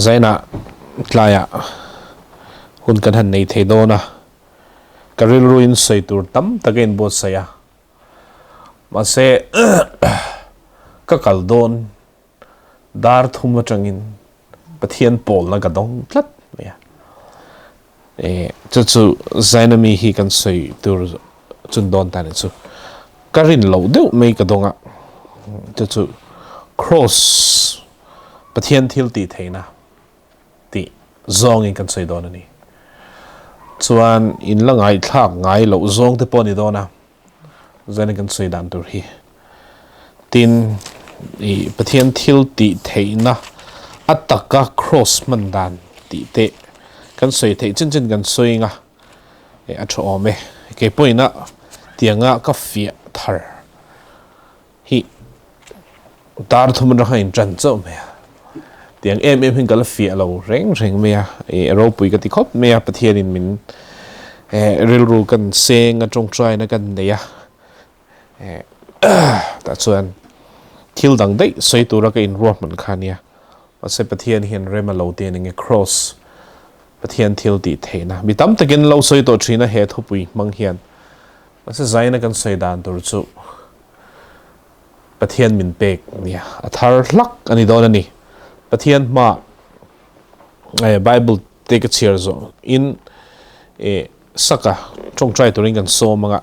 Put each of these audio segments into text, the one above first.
zaina tlaya hun kan han nei thei dona karil ruin seitur tam takin bo saya ma se ka kaldon dar thum atangin pathian pol na ka dong tlat ya chu zaina mi hi kan sei tur chun don tan chu karin lo deuh mei ka donga chu cross pathian thil ti theina ti zong in kan sei don ani chuan in langai thak ngai lo zong te poni dona zaina kan sei dan tur hi tin i pathian thil ti theina ataka cross man dan ti te kan sei thei chin kan soinga a tho ome ke poina tianga ka fia thar hi dar thum ra hain tran chau me tiang em hin kala fia lo reng me ro pui ka ti khop me pathian in min ril ru kan seng a tong trai na kan ne ya ta chuan thil dang dei sei tu ra ka in ro man khania ase pathian hian rema lo te ning cross pathian thil ti theina mi tam takin lo sei to thina he thupui mang hian ase zaina kan sei dan tur chu pathian min pek nia athar hlak ani don ani pathian ma bible take a cheer zo in saka tong try to ring kan so manga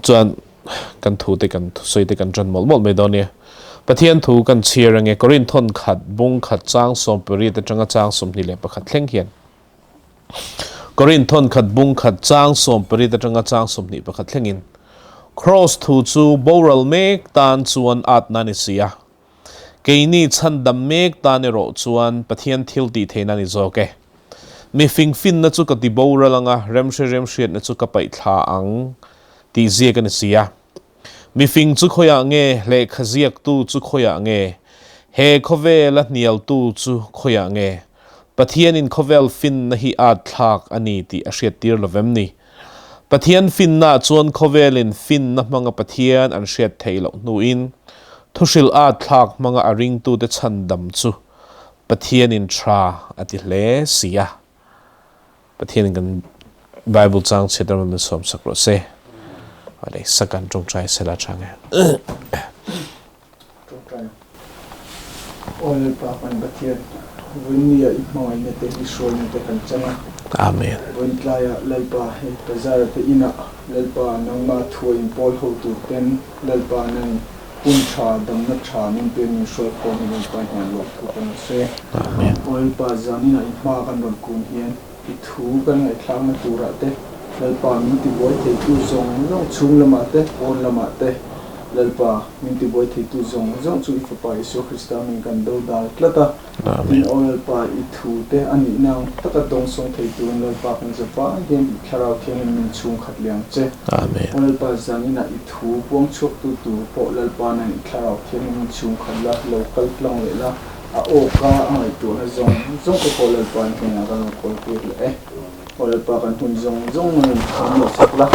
chuan kan thu te kan sei te kan tran mol me donia pathian thu kan cheer ange korin thon khat bung khat chang som puri te tanga chang som ni le pakhat thleng hian korin thon khat bung khat chang som puri te tanga chang som ni pakhat thlengin cross thu chu boral mek tan chuan at nani sia keini chandam mek tan ro chuan pathian thil ti theina ni zoke mi fin na chu ka ti boralanga remshe na chu ka pai thla ang ti zia kan sia mi fing chu khoya nge le khaziak tu chu khoya nge he khovel nial tu chu khoya nge pathian in khovel fin na hi at thak ani ti a hriat tir lovem ni pathian fin na chuan khovel in fin na manga pathian an hriat theilo nu in thusil at thak manga aring tu te chandam chu pathian in thra ati hle sia pathian kan bible chang chetam na som sakro se ale sakan trong trai sela change trong trai ol pa pan pathian winnia ikmai ne te isol ne te kan changa amen wen tlaya lalpa he pazar te ina lalpa nangma thuin pol ho tu ten lalpa nang un tha dam na tha nin pe ni shol ko ni pa hian lo ko kan se amen ol pa zanina ikma kan ron kun hian I thu kan ngai thlang na tura te lalpa min ti boy te tu zong chung lama te on lama te lalpa min ti boy te tu zong chu I fa Isu Krista min kan do dal tlata in lalpa I thu te ani nang taka dong song te tu lalpa kan zapa gen kharau ken min chung khat liang che amen lalpa zanina I thu pong chok tu po lalpa na kharau ken min chung khat la local plang le la a o ka ai tu na zong ko lalpa ni na kan ko le ol pa kan hun zong no sakla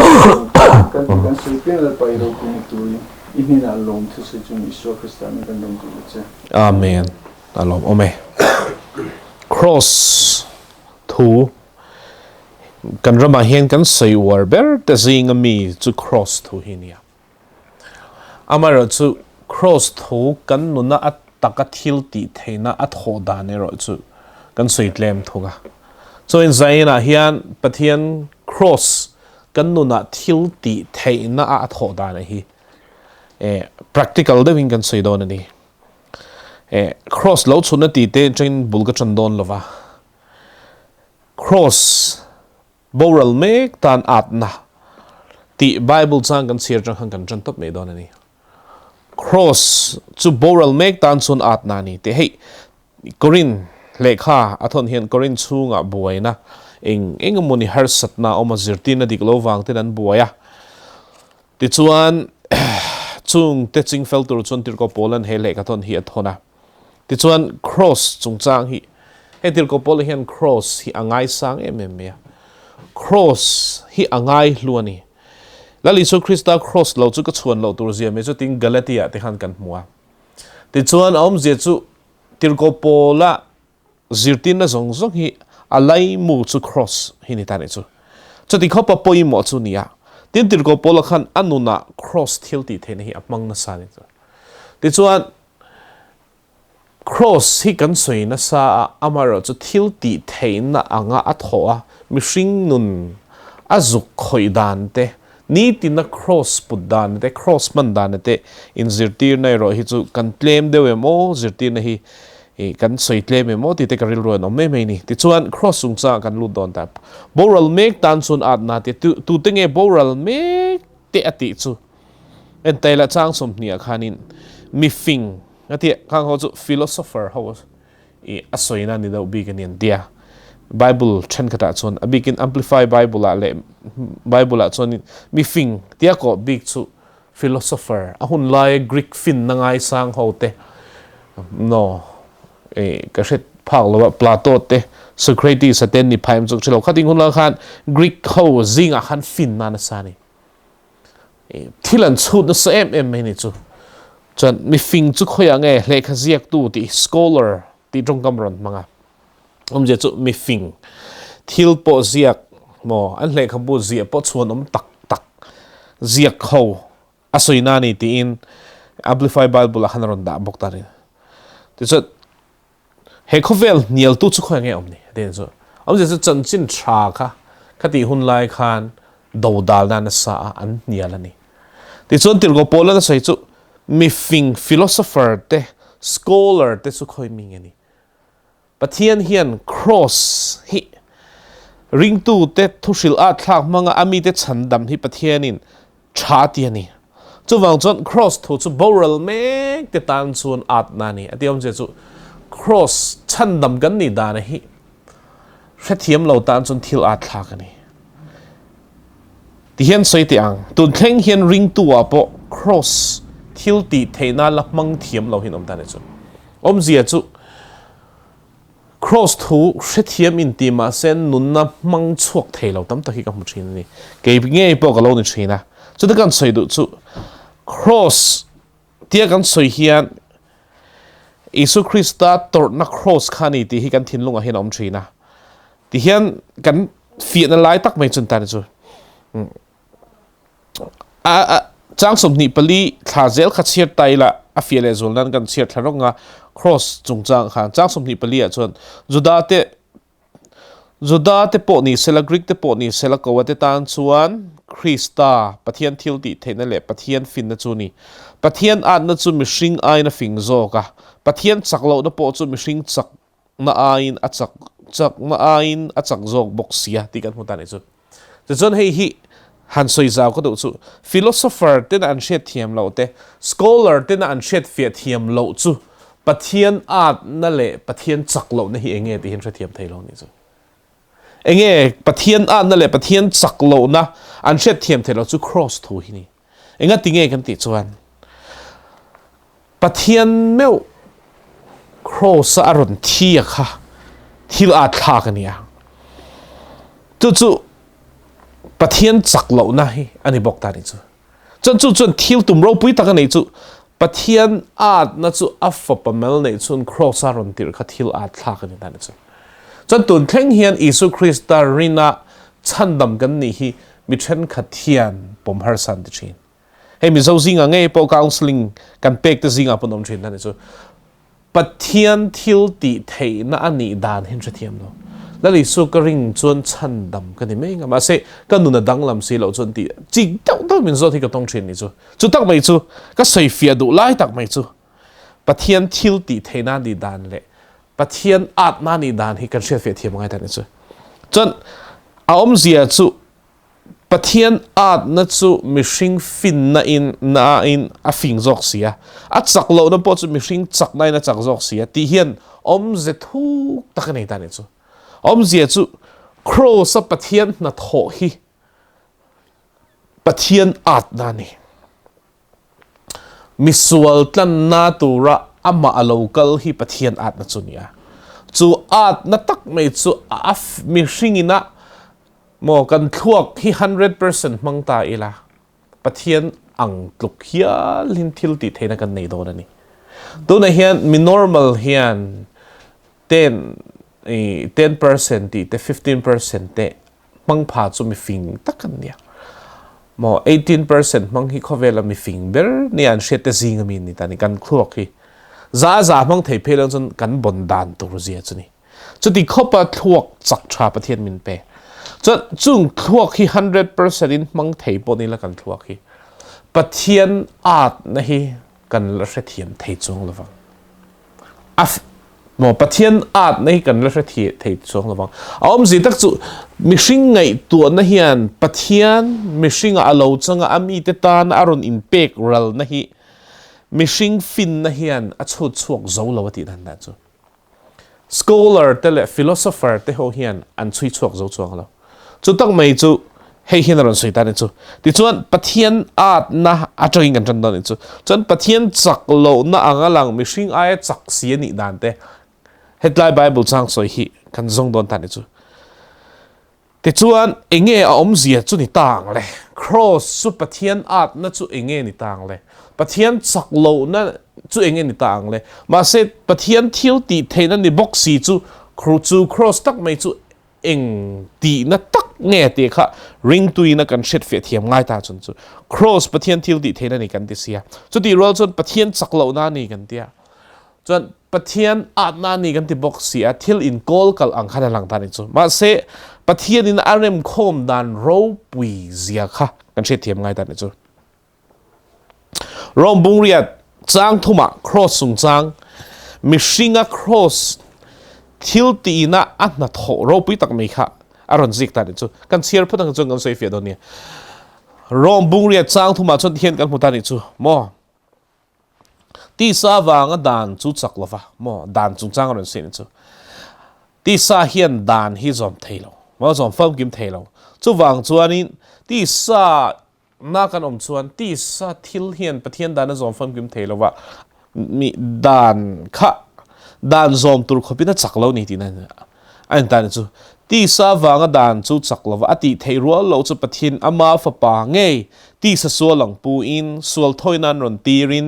kan sipin al pairo kun tu inina long tu se jung Isu Krista mi kan dong tu che amen alom ome cross thu kan rama hian kan sei war ber te zinga mi chu cross thu hinia amara chu cross thu kan nuna at taka thil ti theina at khoda ne ro chu kan sei tlem thuga so in zaina hian pathian cross kan nuna thil ti theina a thoda na hi practical de wing kan sei don ani cross lo chuna ti te train bulga chandon lova cross boral mek tan atna ti bible chang kan sir chang kan chan top me don ani cross chu boral mek tan chun atna ni te hey korin lekha athon hian korin chunga buaina eng moni har satna oma zirtina diklo wang te dan buaya ti chuan chung te ching fel tur chun tir ko polan he lek athon hi athona ti chuan cross chung chang hi he tir ko pol hian cross hi angai sang me cross hi angai luani lali Isu Krista cross lo chu ka chuan lo tur zia me chu ting Galatia te han kan hmuwa ti chuan om zia chu tirko pola zirtin na zong zong hi alai mu chu cross hi ni ta ni chu chati khopa poi mo chu nia tin tirko pola khan anuna cross thil ti the hi apmang na sa ni chu ti chuan cross hi kan soi na sa amaro chu thil ti thein na anga athoa mishing nun azuk khoidan te ni tin na cross pudan te cross man dan te in zirtir nai ro hi chu kan claim de we mo zirtir na hi kan soi claim me mo ti te karil ro no me me ni ti chuan cross sung cha kan lu don ta boral mek tan chun at na te tu te nge boral mek te ati chu en taila chang som nia khanin mi fing ati kang ho chu philosopher ho asoi na ni do bi kan in dia Bible chen kata chon abikin amplify Bible le Bible chon mi fing tia ko big chu philosopher ahun lai Greek fin nangai sang hote no ka shet phak lo Plato te Socrates aten ni phaim chu chilo khating hun la khan Greek ho zinga khan fin na sa ni thilan chu na sa em me ni chu chan mi fing chu khoya nge le kha ziak tu ti scholar ti jong kamron manga je chu mi fing thil po ziak mo an le khabu zia po chuan tak tak ziak kho asoina ni ti in amplify Bible han ron da bok tarin ti chu he khovel nial tu chu khoy nge omni den chu je chu chan chin tha kha khati hun lai khan do dal na sa an nial ani ti chon tir go pola na sai chu mi fing philosopher te scholar te chu khoi mi ngani pathian hian cross hi ring tu te thusil a thak manga ami te chandam hi pathianin tha ti ani chuwang chon cross thu chu boral mek te tan chun at na ni atiom je chu cross chandam gan ni da na hi hrethiam lo tan chun thil a thak ani ti hian soi ti ang tun thleng hian ring tu a po cross thil ti theina la mang thiam lo hin om ta ne chu om zia chu cross thu hrethiam in ti ma sen nun na mang chuak theilo tam ta hi ka mu thin ni ke nge po ka lo ni thina chu ta kan soi du chu cross tia kan soi hian Isu Krista tor na cross khani ti hi kan thin lunga hin om thina ti hian kan fi na lai tak mai chun ta ni chu chang som ni pali thazel kha chiat taila a fiele zul nan kan chiat tharonga cross chung chang khan chang som ni pali a chon juda te po ni sela Greek te po ni sela ko te tan chuan Krista pathian thil ti theina le pathian fin na chu ni pathian at na chu mishing ai na fing zo ka pathian chaklo na po chu mishing chak na ain a chak na ain a chak zok boxia ti kan mutan chu chon hei hi han soi zaw ko do chu philosopher ten an shet thiam lo te scholar ten an shet fe thiam lo chu pathian at na le pathian chak lo na hi enge ti hin thiam thei lo ni chu enge pathian at na le pathian chak lo na an shet thiam thei lo chu cross thu hi ni enga tinge kan ti chuan pathian meu cross aron thia kha thil a thla ka nia chu pathian chak lo na hi ani bok ta ni chu chon thil tum ro pui ta ka nei chu pathian at na chu afa pamel nei chun cross aron tir kha thil a thla ka ni ta ni chu chon tun thleng hian Isu Krista rina chandam kan ni hi mi then khathian pom har san ti thin he mi zo zinga nge po counseling kan pek te zinga ponom thin ta ni chu pathian thil ti thei na ani dan hin thiam no lali su ka ring chuan chandam ka ni mai nga ma se ka nu na danglam si lo chuan ti chi tau min zo thi ka tong thin ni chu tak mai chu ka sei fia du lai tak mai chu pathian thil ti theina ni dan le pathian at na ni dan hi kan she fe thiam ngai ta ni chu chon aom zia chu pathian at na chu mishing fin na in a fing zok sia a chak lo na po chu mishing chak nai na chak zok sia ti hian om ze thu tak nei ta ni chu om zia chu cross a pathian na tho hi pathian at na ni misual tlan na tura ama a local hi pathian at na chu nia chu at na tak mai chu af mi hringina mo kan thuak hi 100% mangta ila pathian ang tluk hial hin thil ti theina kan nei do na ni ตัวนั้นเฮียนมี normal เฮียน10% ตีแต่15% แต่มังพาจุมีฟิงตักกันเนี่ยมอ18% มังฮิคเวลมีฟิงเบอร์เนี่ยอันเชตซิงมีนี่ตานี่กันคลวกฮีจ้ามังเทเพลจนกันบนดานตัวเสียจุนี่จุดที่เขาปะคลวกจักชาประเทศมินเปจุงคลวกฮี100% มังเทปนี่ละกันคลวกฮีประเทศอาดนะฮีกันละเทียมเทจงละฟังหมอประเทศอาดนี่กันแล้วเทียช่วงระวังเอาสิตักจุมิชิงไงตัวนั่นเฮียนประเทศมิชิงอาโลจังอามีเตตานอารอนอินเปกรัลนั่นฮีมิชิงฟินนั่นเฮียนอชุดช่วงโจลาวตินั่นนะจูสกอลเลอร์เตเลฟิโลโซเฟอร์เตโฮเฮียนอันช่วยช่วงโจช่วงแล้วจูตั้งไม่จูให้เฮียนอารอนสุดตานี่จูที่ส่วนประเทศอาดนะอาจจะยิงกันจันทร์นี่จูจนประเทศจักโลน่าอ่างหลังมิชิงไอ้จักเสียนี่ดันเตheadline Bible trang soi hi kan zong don tan chu te chuan enge a om zia chu ni tang le cross su pathian at na chu enge ni tang le pathian chak lo na chu enge ni tang le ma se pathian thil ti theina ni box si chu cross tak mai chu eng ti na tak nge te kha ring tui na kan shet fe thiam ngai ta chun chu cross pathian thil ti theina ni kan ti sia chu ti rol chun pathian chak lo na ni kan tiaจนประเทศอาดนานี่กันที่บอกเสียทิลอินโกลกัลอังคารหลังตานี่จูมาเสประเทศนี้อาเรมโคมดันโรปุยเสียค่ะกันเช่นเทียมไงตานี่จูรอมบุงเรียดจางทุมาครอสสุงจางมิชิงะครอสทิลตีน่าอันน่ะโถโรปุยตักไม่ค่ะอารอนซิกตานี่จูกันเชียร์พูดถึงจงกันเสียเฟียดเนี่ยรอมบุงเรียดจางทุมาจนเทียนกันพูดตานี่จูมอที่สาวางด่านจุดจักรวะมอด่านจุดจ้างกันเสียนี่จูที่สาเฮียนด่านฮิจอมเทโลมอจอมฟังกิมเทโลจูวางจวนนี้ที่สานักการอมจวนที่สาทิลเฮียนประเทศด่านจอมฟังกิมเทโลว่ามีด่านข้าด่านจอมตุรกพินาจักรโลนี่ที่นั่นอันนั้นจูที่สาวางด่านจุดจักรวะอดีตเทรัวโลจุประเทศอามาฟปาเงยที่สส่วนหลังปูอินส่วนถอยนันรอนตีริน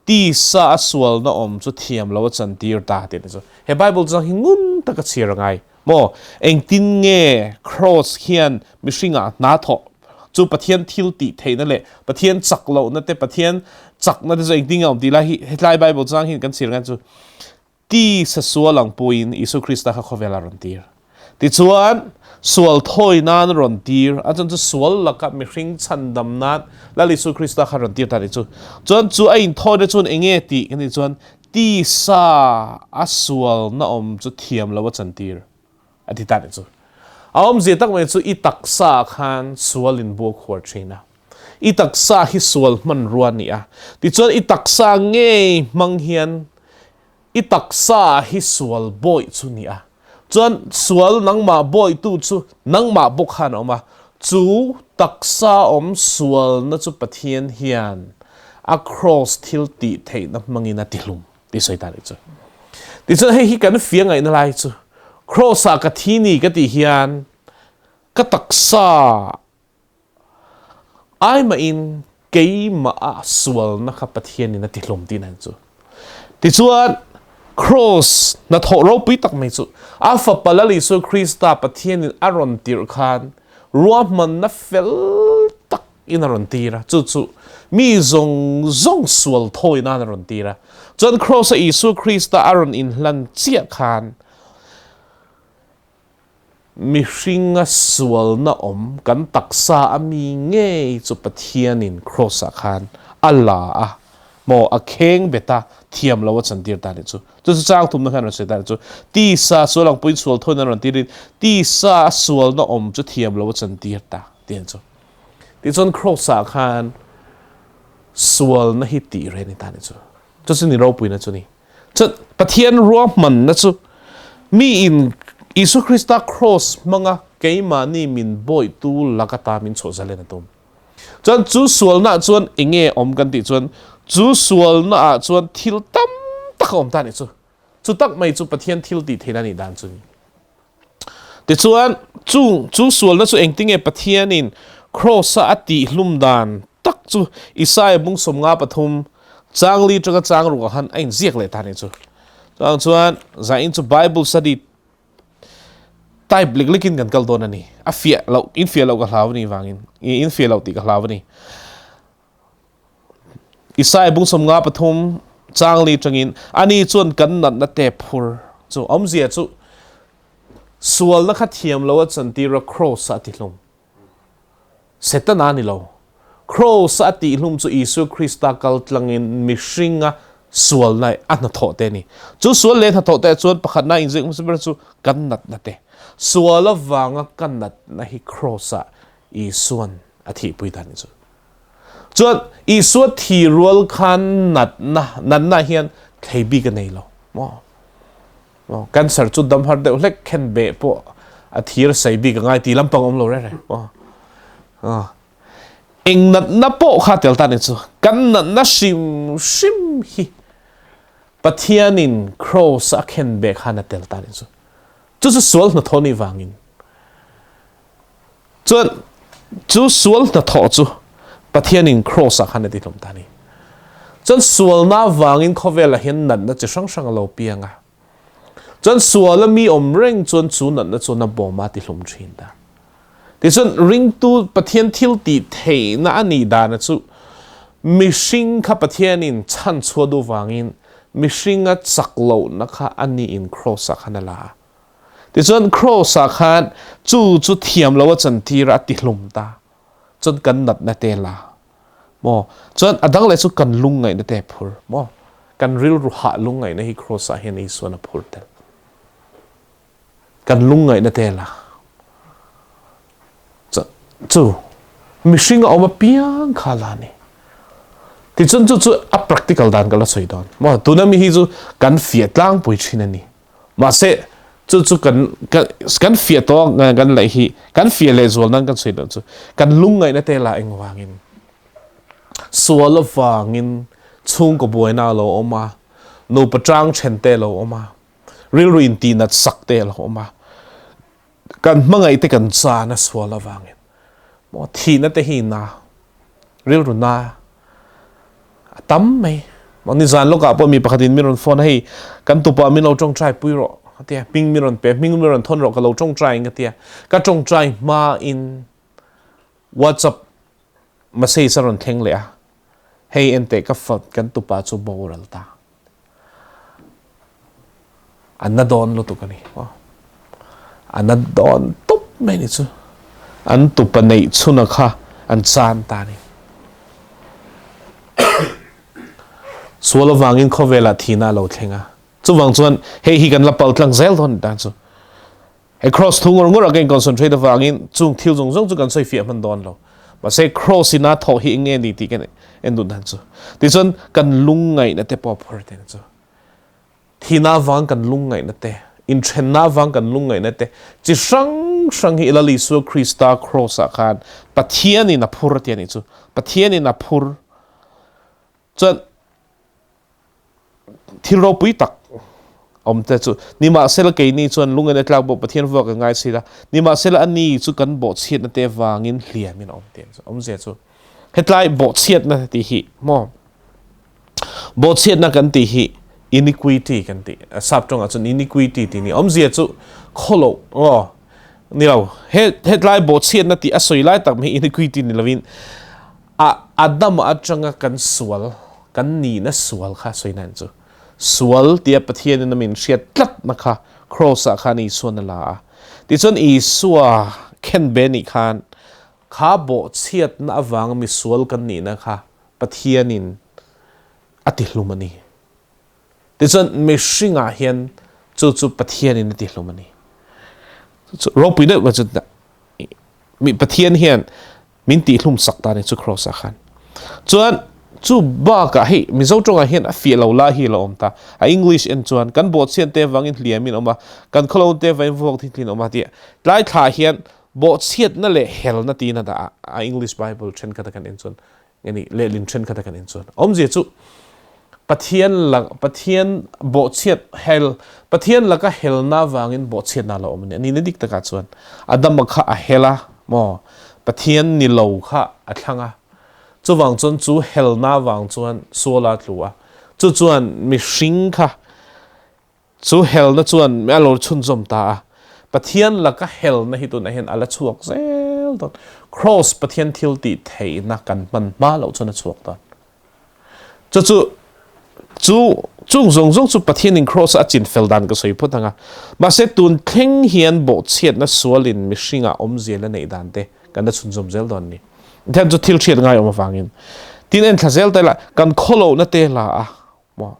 ที่สาสวลน่ะอมจุดเทียมแล้วจันทีร์ตาเต็นจูเฮไบเบิลจังหิงุนตะกัดเสียงไงโมเองตินเง่ครอสเฮียนมิชิงะนาทอจูประเทศทิลติเทนั่นแหละประเทศจักรเรานั่นแต่ประเทศจักนั่นจะเองติงเอาดีละเฮไลไบเบิลจังหินกันเสียงกันจูที่สสวลหลังปุยนอิสุคริสต์เขาเวลารันทีร์ที่ชวนสวลถอยนานรันทีร์อาจารย์จะสวลหลักกับมิชิงชันดำนัดแล้วอิสุคริสต์เขารันทีร์ตาดิจูจนจูไอ้ถอยได้จนเองตีกันดิจวนที่สาอัสวลน่ะอมจุดเทียมแล้วว่าจันทีร์อธิษฐานดิจูเอาอมเสียตั้งไว้จูอีตักษาขันสวลินบัวขวดชีนะอีตักษาฮิสวลมันรวนนี่อ่ะดิจวนอีตักษาเง่มังเฮียนอีตักษาฮิสวลบ่อยจูนี่อ่ะจนสวลนังมาบ่อยตู้จูนังมาบุกขันออกมาจูตักษาอมสวลนั่นจูปะเทียนเฮียน across ทิลติเทนับมังอินาติลุมที่สวยตาเลยจูที่จูให้ฮิกันเฟียงไงนั่นไรจู cross กะที่นี่กะที่เฮียนกะตักษาไอ้มาอินเกี่ยมาสวลนะครับปะเทียนนี่นาติลุมที่นั่นจูที่จู cross นัทโรปิตักไม่จูอาฟปะละลิสุคริสต์ปะเทียนอารอนติร์คันรวมมันนับเฟลตักอินอารอนติระจู่มีจงสวลถอยนั่นอารอนติระจน cross อิสุคริสต์อารอนอินลันเจียคันมีชิงสวลน่ะอมกันตักษามีเง่จุปะเทียนิน cross คันอัลลาห์โมอเคงเบต้าเทียมแล้วว่าจันทีร์ตาดิจูจู่จ้างทุ่มนะครับเราเสียตาดิจูที่สาสวลหลังปุ่นสวลทนนั่นทีรินที่สาสวลน่ะอมจู่เทียมแล้วว่าจันทีร์ตาเดียนจูที่จนโครสาคันสวลน่ะฮิตตีเรนิตาดิจูจู่สิ่งนี้เราปุ่นนะจูนี่จู่ประเทียนรวมมันนะจูมีอินอิสุคริสต์ครอสมังอะเกี่ยมานี่มินบ่อยตูลักตามินโชซาเลนตุมจนจู่สวลน่ะจวนเองอมกันติจวนจู่สวลน่ะจวนทิลตั้มตักอมตานี่จู่ตักไม่จู่ประเทศทิลติเทนันนี่ด้านจู่แต่จวนจู่สวลน่ะจู่เองติงประเทศนี่ครอสอติลุมดานตักจู่อิสายบุงสมงาปฐุม chang li changa chang ru han ain ziak le ta ni chu chuan za in chu Bible study type likin kan kal don ani a fia lo in fia lo ka hlaw ni wangin in fia lo ti ka hlaw ni isai bung som nga pathum chang li changin ani chuan kan nat na te phur chu om zia chu sual na kha thiam lo chan ti ra cross ati hlum setana ni lo cross ati hlum chu Isu Krista kal tlangin mishringa sual nai an tho te ni chu sual le tho te chuan pakhat na injek musber chu kan nat na te sual awanga kan nat na hi cross a Isuan athi pui ta ni chu chuan Isu thi rual khan nat na hian thleibi ka nei lo mo cancer chu dam har de lek khen be po athir sai bi ka ngai ti lampang om lo re eng nat na po kha tel ta ni chu kan nat na sim hi pathianin cross a khen be kha na tel ta ni chu chu sual na thoni wangin chu sual na tho chu pathianin cross a kha na ti hlom ta ni chon sual na wangin khovel a hian nan na chi sang sang lo pianga chon sual mi om reng chon chu nan na chon na boma ti hlom thin da ti chon ring tu pathian thil ti thei na ani da na chu mishing kha pathianin chan chodu wangin mishing a chaklo na kha ani in cross a khana la ti chon cross a khan chu thiam lo chan ti ra ti hlum ta chon kan nat na te la mo chon adang le chu kan lung ngai na te phur mo kan ril ru ha lung ngai na hi cross a hian Isu na phur tel kan lung ngai na te la chu mishing a oma piang khala ni ti chun chu a practical dan kala soi don mo tunami hi chu kan fiat lang pui thina ni ma se chu kan fiat to kan lai hi kan fiat le zol nan kan soi don chu kan lung ngai na te la eng wangin sual wangin chung ko boina lo oma no patrang chen te lo oma ril ruin ti na sak te lo oma kan mangai te kan cha na sual wangin mo thi na te hi na ril ru na tam mai mo ni zan lo ka po mi pakhatin mi ron phone hei kan tu pa mi lo tong trai pui ro tia ping mi ron pe ming mi ron thon ro ka lo tong trai nga tia ka tong trai ma in WhatsApp ma sei sa ron theng le a hei ente ka fat kan tu pa chu boral ta anna don lo tu kani anna don top mai ni chu an tu pa nei chuna kha an chan ta ni sual wangin khovela thina lo thenga chu wang chuan hei hi kan la pal tlang zel thon ta chu across thungor ngor again concentrate wangin chung thil jong jong chu kan soi fi man don lo ma se cross ina tho hi nge ni ti ken en dun han chu ti chon kan lung ngai na te pop phor te chu thina wang kan lung ngai na te in thenna wang kan lung ngai na te chi sang hi ilali Isu Krista cross a khan pathiani na phur te ni chu pathiani na phur chon thiro pui tak om te chu nima sel ke ni chon lunga ne tlak bo pathian wa ka ngai sila nima sel ani chu kan bo chiat na te wangin hliamin om te om je chu hetlai bo chiat na ti hi mo bo chiat na kan ti hi iniquity kan ti sap tong a chun iniquity ti ni om je chu kholo ni lo hetlai bo chiat na ti asoi lai tak me iniquity ni lovin adam atanga kan sual kan ni na sual kha soinan chu sual tia pathian na min riat tlat na kha cross a khani suan la ti chon Isu khen be ni khan kha bo chiat na awang mi sual kan ni na kha pathianin ati hlumani ti chon mi shinga hian chu pathianin ati hlumani ropui de wa chu mi pathian hian min ti hlum sakta ni chu cross a khan chuan chu ba ka hi mi zo tonga hian a fi lo la hi lo omta a English en chuan kan bo chen te wangin hliamin oma kan kholo te vain vok thin oma ti lai tha hian bo chiat na le hel na ti na da a English Bible chen ka kan en chuan ngani le lin chen ka kan en chuan om je chu pathian bo chiat hel pathian la ka hel na wangin bo chiat na lo om ni ne dik ta ka chuan adam kha a hela mo pathian ni lo kha a thlanga chu wang chuan chu hell na wang chuan sola tlua chu chuan mi hring kha chu hell na chuan me alor chun zom ta pathian laka hell na hi tu na hen ala chuak zel don cross pathian thil ti thei na kan man ma lo chuna chuak don chung zong chu pathian in cross a chin fel dan ka soi phutanga ma se tun thleng hian bo chet na sualin mi hringa om zel nei dan te kan da chun zom zel don ni then chu thil thiat ngai om awangin tin en thazel te la kan kholo na te la mo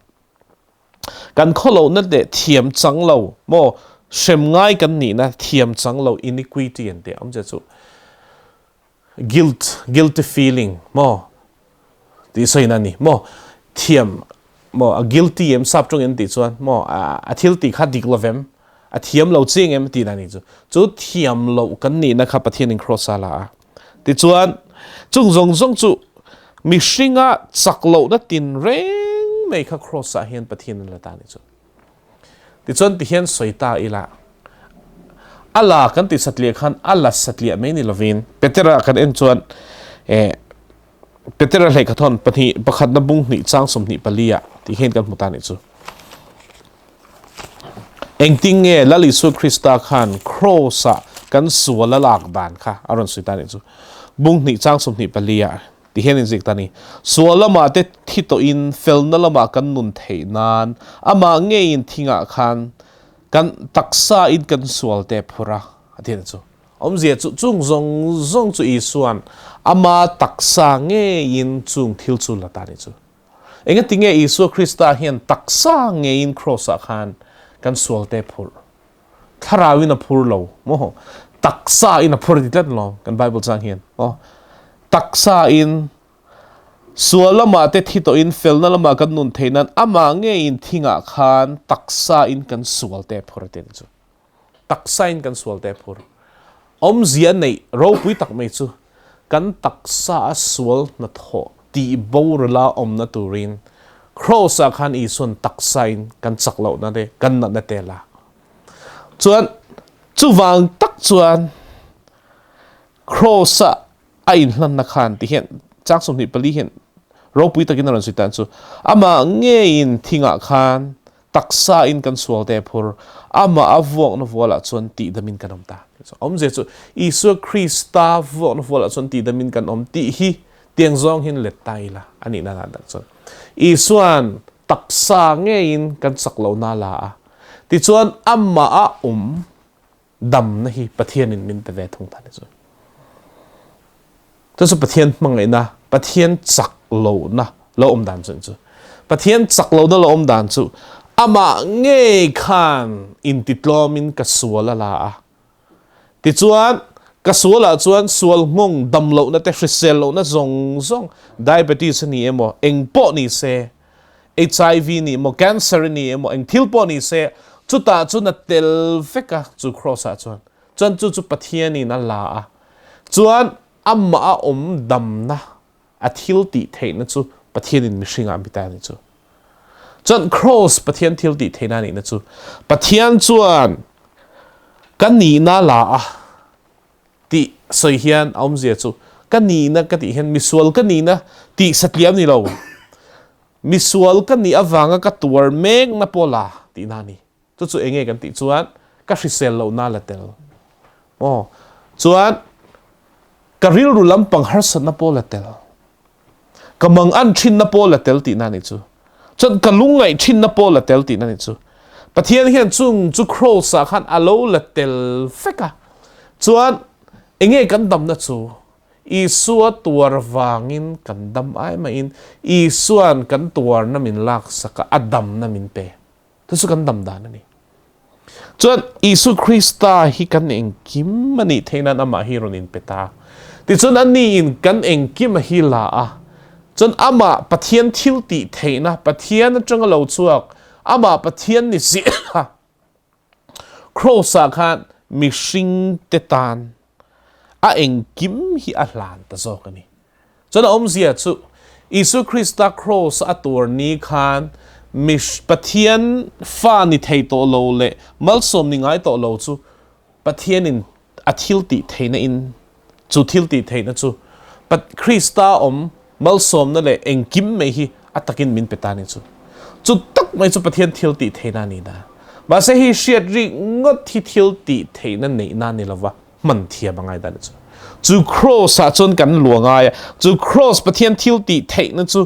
kan kholo na de thiam chang lo mo sem ngai kan ni na thiam chang lo iniquity en te am je chu guilty feeling mo ti soi na ni mo thiam mo a guilty em sap trong en ti chuan mo a thil ti kha dik lovem a thiam lo ching em ti na ni chu thiam lo kan ni na kha pathian in cross ala ti chuan chung zong chu mi hringa chak lo na tin reng mai kha cross a hian pathian la ta ni chu ti chuan ti hian soita ila ala kan ti satlia khan ala satlia mai ni lovin petera kan en chuan petera hlei khathon pathi pakhat na bung ni chang som ni palia ti hen kan mutani chu engting nge lali su krista khan crossa kan suala lak dan kha aron suitani chu bung ni chang som ni palia ti hen in zik tani suala ma te thito in felna lama kan nun theinan ama nge in thinga khan kan taksa in kan sual te phura athin chu omzia chu chung zong chu isuan ama taksa nge in chung thil chu la ta ni chu enga tinge isu krista hian taksa nge in crossa khan kan sual te phur tharawin a phur lo mo taksa in a phur dit lo kan bible chang hian taksa in sualama te thito in felna lama kan nun theinan ama nge in thinga khan taksa in kan sual te phur te chu taksa in kan sual te phur om zia nei ro pui tak mai chu kan taksa sual na tho ti borla om na turin crossa khan i sun taksain kan chaklo na de kan na te la chuan chu wang tak chuan crossa a in hlan na khan ti hen chang som ni pali hen ro pui takin ran suitan chu ama nge in thinga khan taksa in kan sual te phur ama avok na vola chuan ti damin kanom ta om je chu isu krista vok na vola chuan ti damin kan om ti hi tiang zong hin let tai la ani na na dak chuan isuan taksa nge in kan saklo na la ti chuan amma a dam na hi pathian in min te ve thung ta ni chu chu pathian mangai na pathian chak lo na lo dan chu pathian chak lo na lo dan chu ama nge khan in titlomin ka suala la ti chuan ka suala chuan sual ngong dam lo na te hrisel lo na zong diabetes ni emo engpo ni se HIV ni mo cancer ni emo eng thilpo ni se chuta chu na tel feka chu cross a chuan chu pathian ni na la chuan amma a dam na a thil ti theina chu pathian in mihringa bita ni chu chuan cross pathian thil ti theina ni na chu pathian chuan kan ni na la ti soi hian om zia chu kan ni na ka ti hian misual kan ni na ti satliam ni lo misual kan ni awanga ka tur mek na pola ti na ni chu enge kan ti chuan ka hrisel lo na la tel chuan ka ril ru lampang harsat na pola tel kamang an thin na pola tel ti na ni chu chuan ka lungai thin na pola tel ti na ni chu pathian hian chung chu cross a khan alo la tel feka chuan enge kan dam na chu isua tuar wangin kan dam ai ma in isuan kan tuar na min lak saka adam na min pe tu su kan dam da na ni chuan isu krista hi kan eng kim mani theina ama hi ronin peta ti chuan ani in kan eng kim hi la chuan ama pathian thil ti theina pathian atanga lo chuak ama pathian ni si crossa khan mi hring te tan a eng kim hi a hlan ta zo kani chuan om zia chu isu krista cross atur ni khan mish pathian fa ni thei to lo le malsom ni ngai to lo chu pathian in athil ti theina in chu thil ti theina chu pat krista mal som na le engkim me hi atakin min petani chu tak mai chu pathian thil ti theina ni da ba se hi shiat ri ngot thi thil ti theina nei na ni lawa man thia bangai da chu cross a chon kan luanga ya chu cross pathian thil ti theina chu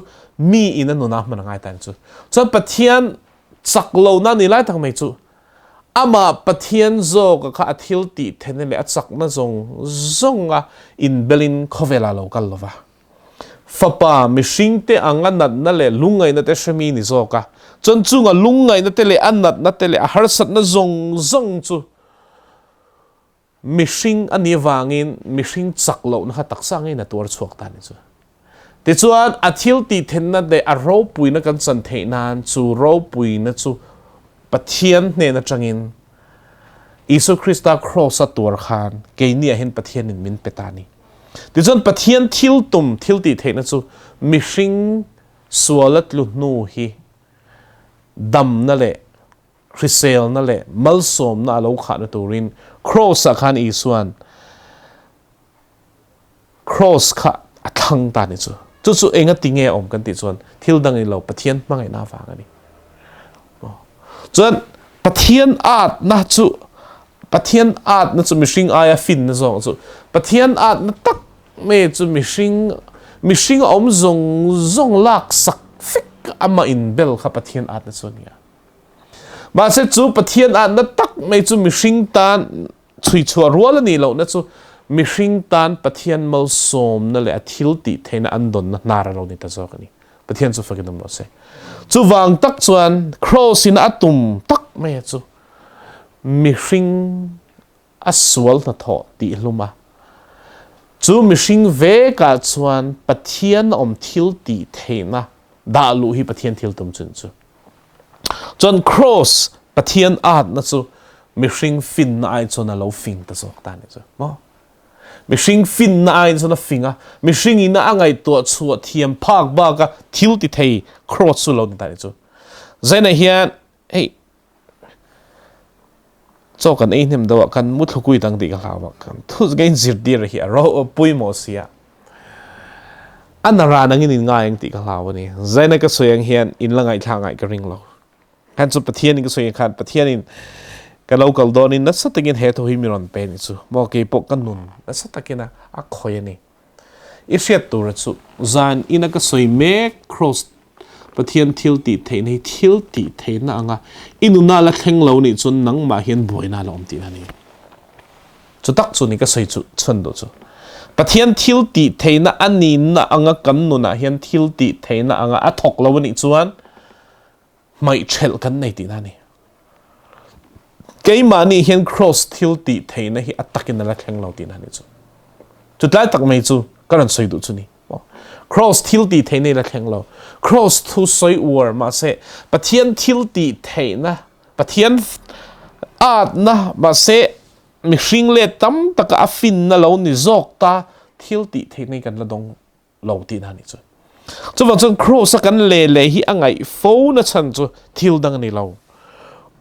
mi in anu na man ngai tan chu pathian saklo na ni lai tak mai chu ama pathian zo ka athil ti thene le achak na zong a in belin khovela local lova fapa mishing te anga nat na le lungai na te shami ni zo ka chon chunga lungai na te le anat na te le harsat na zong chu mishing ani wangin mishing chaklo na taksa ngai na tur chuak ta ni chu te chuan athil ti thenna de a ro puina kan chan theinan chu ro puina chu pathian ne na changin Isu Krista cross atur khan ke ni a hen pathian in min petani ti chon pathian thil ti theina chu mishing sualat lu nu hi dam na le Chrisel na le malsom na lo kha na turin cross a khan isuan cross kha athang ta ni chu enga tinge om kan ti chuan thil dang i lo pathian mangai na fa ngani chuan pathian at na chu mishing aya fin na zong chu pathian at na tak me chu mishing om zong lak sak fik ama in bel kha pathian at na chu nia ba se chu pathian at na tak me chu mishing tan chui chua rual ni lo na chu mishing tan pathian mal som na le athil ti theina andon na nara lo ni ta zo kani pathian chu fakinam lo se chu wang tak chuan cross in atum tak me chu mishing aswal na tho ti luma chu mishing ve ka chuan pathian om thil ti theina da lu hi pathian thil tum chun chu chuan cross pathian at na chu mishing fin na ai chuna lo fing ta zo ta ni chu mo mishing fin na ai chuna finga mishing ina angai to chu thiam phak ba ka thil ti thei cross chu lo ta ni chu zaina hian hey cho kan ei nem do kan mu thukui tang ti ka lawa kan thu gain zir dir hi ro pui mo sia anara nangin in ngai ti ka lawa ni zaina ka soyang hian in langai thangai ka ring lo han chu pathian ka soyang khan pathian in ka local don in na satagin he to hi miron pe ni chu mo ke pok kan nun na satakina a khoy ni i shet tu ra chu zan ina ka soy me cross pathian thil ti thein hi thil ti thein anga inuna la thleng lo ni chun nang ma hian boina lom ti ani chu tak chu ni ka sei chu chon do chu pathian thil ti thein ani na anga kan nu na hian thil ti thein anga a thok lo ni chuan mai thel kan nei ti na ni ke mani hian cross thil ti thein hi atakin la thleng lo ti na ni chu chu tlai tak mai chu karan sei du chu ni cross thil ti thein la thleng lo cross thu soi war ma se pathian thil ti theina pathian at na ma se mishing le tam taka afin na lo ni zok ta thil ti thein kan la dong lo ti na ni chu chu wa chu cross kan le hi angai fo na chan chu thil dang ni lo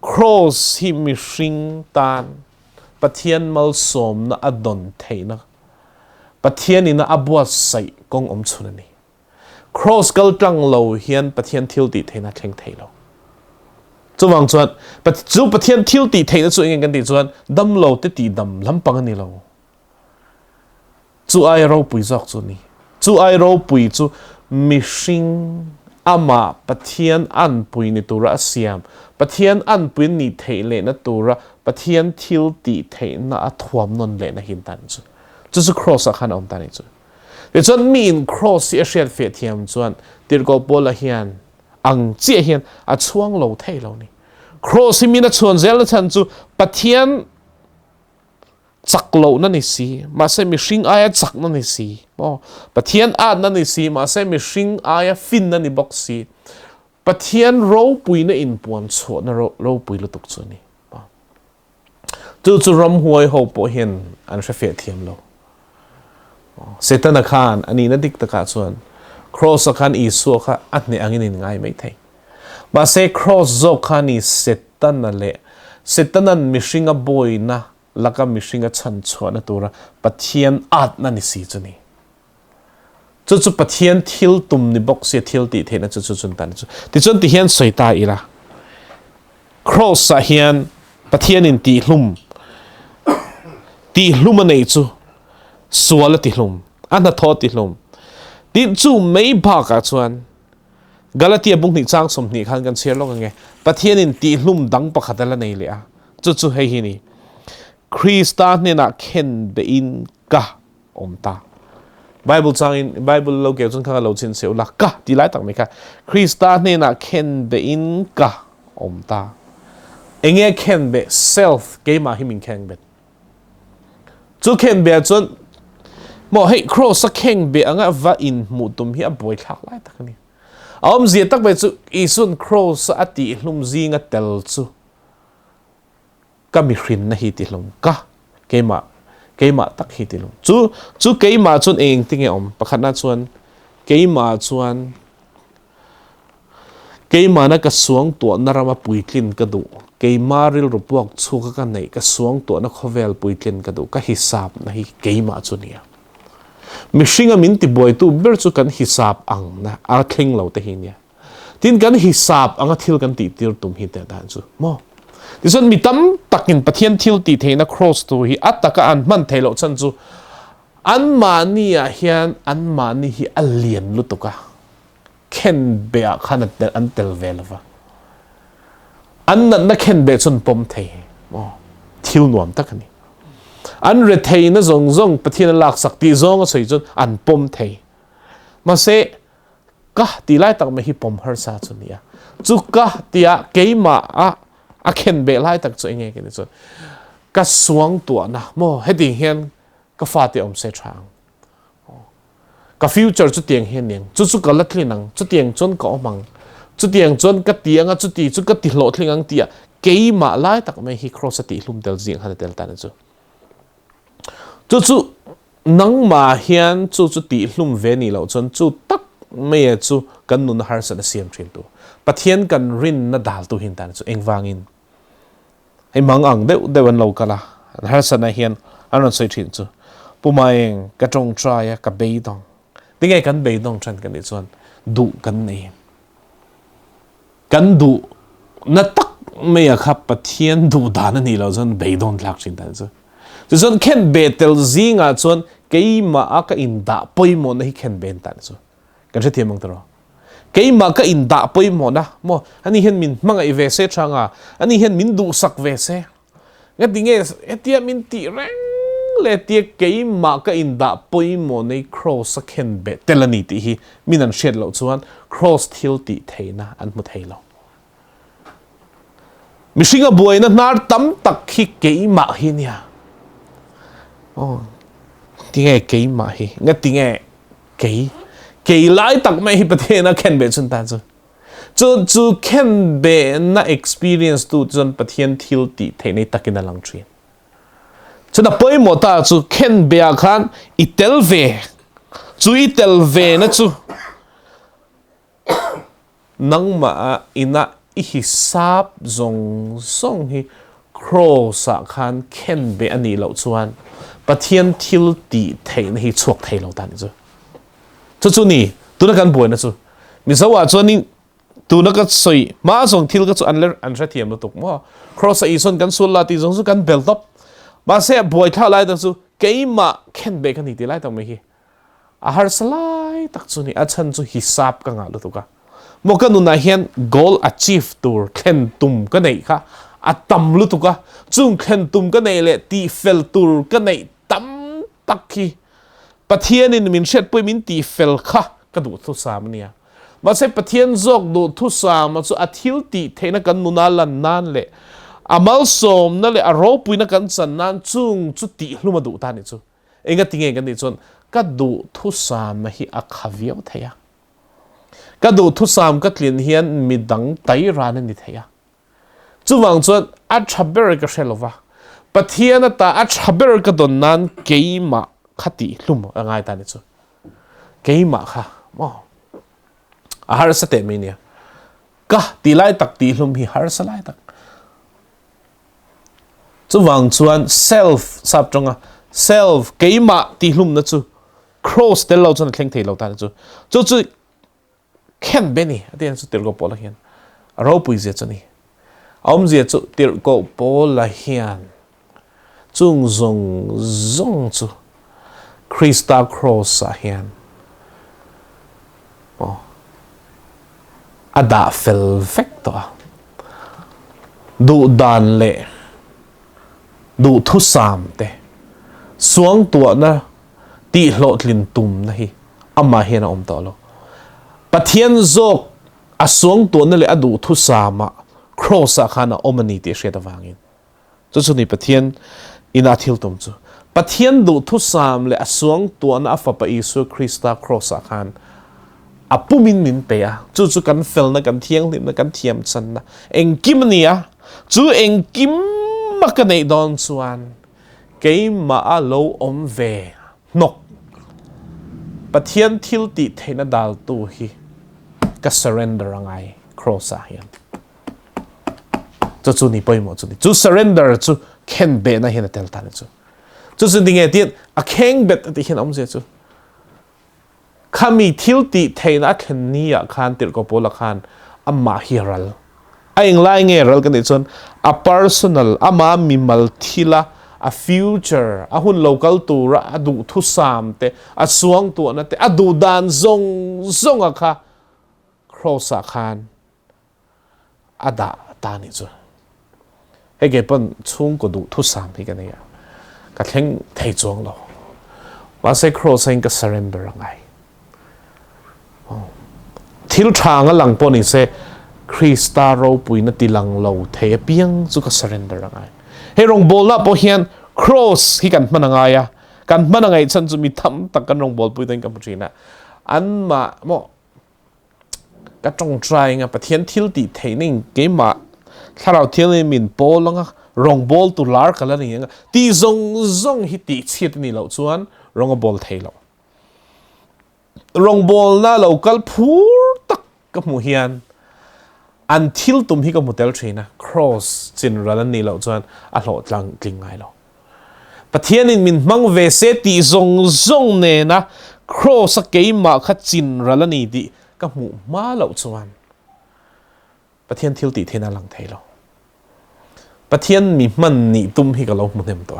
cross hi mishing tan pathian mal som na adon theina pathian ina abwa sai kong om chuna ni cross kal tang lo hian pathian thil ti theina thleng thei lo chu wang chuan chu pathian thil ti theina chu ingen kan ti chuan dam lo te ti dam lampang ani lo chu ai ro pui zok chu ni chu ai ro pui chu mishing ama pathian an pui ni tura siam pathian an pui ni theile na tura pathian thil ti theina a thuam non le na hin tan chu chu cross a khan om ta ni chu le chuan mi in cross si a hriat fe thiam chuan tirko pola hian ang chi hian a chuang lo thei lo ni cross hi mina chuan zel na chan chu pathian chak lo na ni si ma se mishing aya chak na ni si mo pathian a na ni si ma se mishing aya fin na ni box si pathian ro pui na in puan cho na ro pui lu tuk chu ni chu ram huai ho po hian an hre fe thiam lo setana khan ani na dik taka chuan cross khan isu kha atne angin in ngai mai thei ba se cross zo khan i setanan mishing a boy na laka mishing a chan chona tura pathian at na ni si chuni chu pathian thil tum ni box se thil ti thena chu chun tan chu ti chun ti hian soita ira cross sa hian pathian in ti hlum nei chu suala ti hlum ana tho ti hlum ti chu mei ba ka chuan Galatia bung ni chang som ni khan kan share lo nge pathian in ti hlum dang pakhatala nei le a chu hei hi ni Christa ne na khen be in ka omta Bible chang in Bible lo ke chun kha lo chin se la ka ti lai tak me ka Christa ne na khen be in ka omta enge khen be self ke ma hi min khen be chu khen be chun mo hei cross sa khen be anga va in mu tum hi a boi thak lai tak ni Om zia tak be chu isun cross ati hlum zinga tel chu kami hrin na hi ti hlum ka keima tak hi ti hlum chu keima chun eng tinge om pakhana chuan keima na ka suang to narama puitlin ka du keima ril rupuak chu ka nei ka suang to na khovel puitlin ka du ka hisab na hi keima chunia Mishinga minti boy tu ber chu kan hisab ang na a thling lo te hi nia tin kan hisab anga thil kan ti tir tum hi te dan chu mo tison mi tam takin pathian thil ti theina cross tu hi ataka an man thelo chan chu an mani a hian an mani hi alien lu tuka ken be a khana tel an tel velova an na ken be chun pom the mo thil nuam takani an rethei na zong pathian lak sakti zong a sei chun an pom thei ma se ka ti lai tak me hi pom har sa chunia chu ka tia keima a khen be lai tak chu nge ke chu ka suang tu na mo heading hian ka fa te om se thang ka future chu tiang hian ning chu ka latli nang chu tiang chon ka omang chu tiang chon ka tianga chu ka ti hlo thlingang tia keima lai tak me hi cross ati hlum tel jing han tel tan chu nang ma hian chu ti hlum ve ni lo chon chu tak me chu kan nun har sa na siam thin tu pathian kan rin na dal tu hin tan chu engwangin ai mang ang de wan lo kala har sa na hian anon sei thin chu pumaeng ka tong try ka be dong tingai kan be dong than kan ni chon du kan nei kan du na tak me a khap pathian du dan ni lo chon be dong lak chin tan chu Zon ken betel zinga chon keima aka inda poimo na hi ken ben tan chu kan se thiamang taro keima ka inda poimo na mo ani hen min manga i ve se thanga ani hen min du sak ve se nga dinge etia min ti reng le tia keima ka inda poimo nei cross ken be telani ti hi minan shed lo chuan cross thil ti theina an mu theilo mishinga buaina nar tam tak hi keima hi nia tiếng kỹ mà hi nghe tiếng kỹ lại tắc mấy hi bát na khen bề chân ta chu khen bề na experience tu chân bát hiền thiêu ti thế này tắc na lang chuyện chu na poi mo ta chu khen bề khan itel ve na chu nang ma ina hisab zong hi cross khan khen bề ani lo chuan pathian thil ti thein hi chuak thei lo tan chu ni tu na kan boi na chu mi zawa chu ni tu na ka soi ma song thil ka chu an ra thiam lo tuk mo cross a ison kan sul la ti jong su kan bel top ba se boi tha lai da chu keima khen be kan hi ti lai ta me hi a har salai tak chu ni a chan chu hisab ka nga lo tuka mo ka nu na hian goal achieve tur khen tum ka nei kha atam lu tuka chung khen tum ka nei le ti fel tur ka nei tam takhi pathian in min shet poi min ti fel kha ka du thu sam nia ma se pathian zok du thu sam chu athil ti theina kan nuna lan nan le amal som na le aro pui na kan chan nan chung chu ti hluma du ta ni chu enga tinge kan ni chon ka du thu sam hi a khaviau theya ka du thu sam ka tlin hian midang tai ran ni theya chu wang chuan a thaber ka shelova pathian ta a thaber ka don nan keima khati hlum angai ta ni chu keima kha mo a har sa te me nia ka ti lai tak ti hlum hi har sa lai tak chu wang chuan self sap tonga self keima ti hlum na chu cross tel lo chon thleng thei lo ta chu khen be ni atian chu tir ko pol hian ro pui je chani om je chu tir ko pol la hian chung zong chu Krista cross a hian ada fel vector du dan le du thu sam te suang tua na ti hlo tlin tum na hi ama hian om to lo pathian zok a suang tua na le adu thu sama cross a khana omani te hriat awangin chu ni pathian ina thil tum chu pathian du thu sam le a suang tua na afa pa Isu Krista cross a khan apumin min pe a chu kan fel na kan thiang lim na kan thiam chan na engkim nia chu engkim ma ka nei don chuan ke ma a lo om ve nok pathian thil ti theina dal tu hi ka surrender angai cross a hian chu ni poimo chu surrender chu khen be na hian tel tan chu dinge tian a kheng bet ti hian om je chu khami thil ti theina khen ni a khan tir ko pola khan amma hiral aing lai nge ral kan chon a personal ama mimal thila a future a hun local tura adu thu sam te a suang tu na te adu dan zong a kha cross a khan ada ta ni chu he ge pon chung ko du thu sam hi kan ya ka thleng thei chuang lo wa se cross in ka surrender ngai thil thang a lang pon ni se Krista ro pui na tilang lo the piang chu ka surrender ngai he rong bol na po hian cross hi kan mananga ya kan manangai chan chu mi tham tak kan rong bol pui ten ka puchina an ma mo ka tong try nga pathian thil ti theining ke ma tharau thil min pol nga rong bol tu lar kala ni nga ti zong hi ti chit ni lo chuan rong bol thei lo rong bol na local phur tak ka mu hian until tum hi ka mutel thina cross chin ralan ni lo chuan a hlo tlang tlingai lo pathian in min mang ve se ti zong ne na cross a keima kha chin ralani di ka mu ma lo chuan pathian thil ti thena lang thei lo pathian mi man ni tum hi ka lo mu nem to